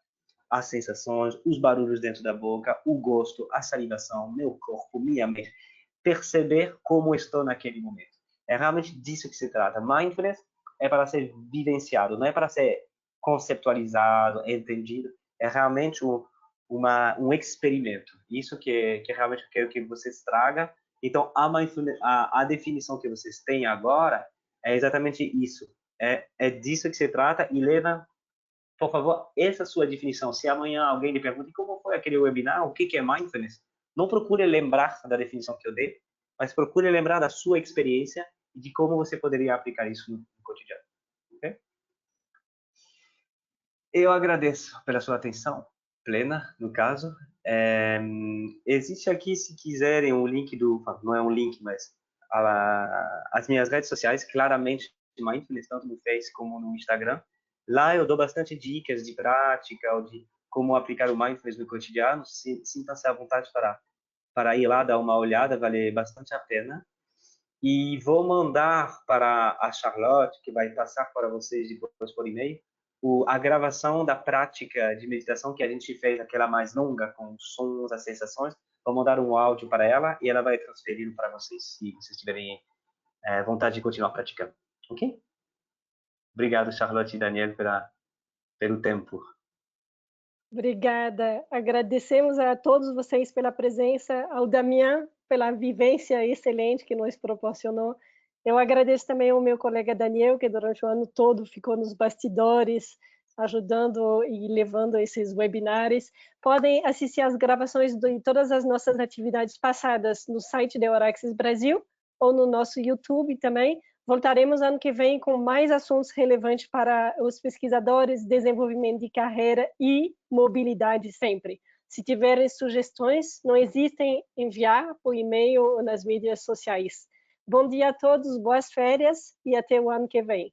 as sensações, os barulhos dentro da boca, o gosto, a salivação, meu corpo, minha mente. Perceber como estou naquele momento. É realmente disso que se trata. Mindfulness é para ser vivenciado, não é para ser conceptualizado, entendido. É realmente um experimento. Isso que realmente eu quero que vocês tragam. Então, a definição que vocês têm agora é exatamente isso. É disso que se trata, e leva, por favor, essa sua definição. Se amanhã alguém lhe pergunta: como foi aquele webinar, o que é mindfulness? Não procure lembrar da definição que eu dei, mas procure lembrar da sua experiência e de como você poderia aplicar isso no cotidiano. Okay? Eu agradeço pela sua atenção plena, no caso. Existe aqui, se quiserem, um link não é um link, mas as minhas redes sociais, claramente mindfulness, tanto no Face como no Instagram. Lá eu dou bastante dicas de prática, ou de como aplicar o mindfulness no cotidiano. Sinta-se à vontade para para ir lá dar uma olhada, vale bastante a pena. E vou mandar para a Charlotte, que vai passar para vocês depois por e-mail, a gravação da prática de meditação que a gente fez, aquela mais longa, com os sons, as sensações. Vou mandar um áudio para ela e ela vai transferir para vocês, se vocês tiverem vontade de continuar praticando. Ok? Obrigado, Charlotte e Daniel, pelo tempo. Obrigada. Agradecemos a todos vocês pela presença, ao Damian pela vivência excelente que nos proporcionou. Eu agradeço também ao meu colega Daniel, que durante o ano todo ficou nos bastidores, ajudando e levando esses webinários. Podem assistir às gravações de todas as nossas atividades passadas no site da Euraxis Brasil ou no nosso YouTube também. Voltaremos ano que vem com mais assuntos relevantes para os pesquisadores, desenvolvimento de carreira e mobilidade sempre. Se tiverem sugestões, não hesitem em enviar por e-mail ou nas mídias sociais. Bom dia a todos, boas férias e até o ano que vem.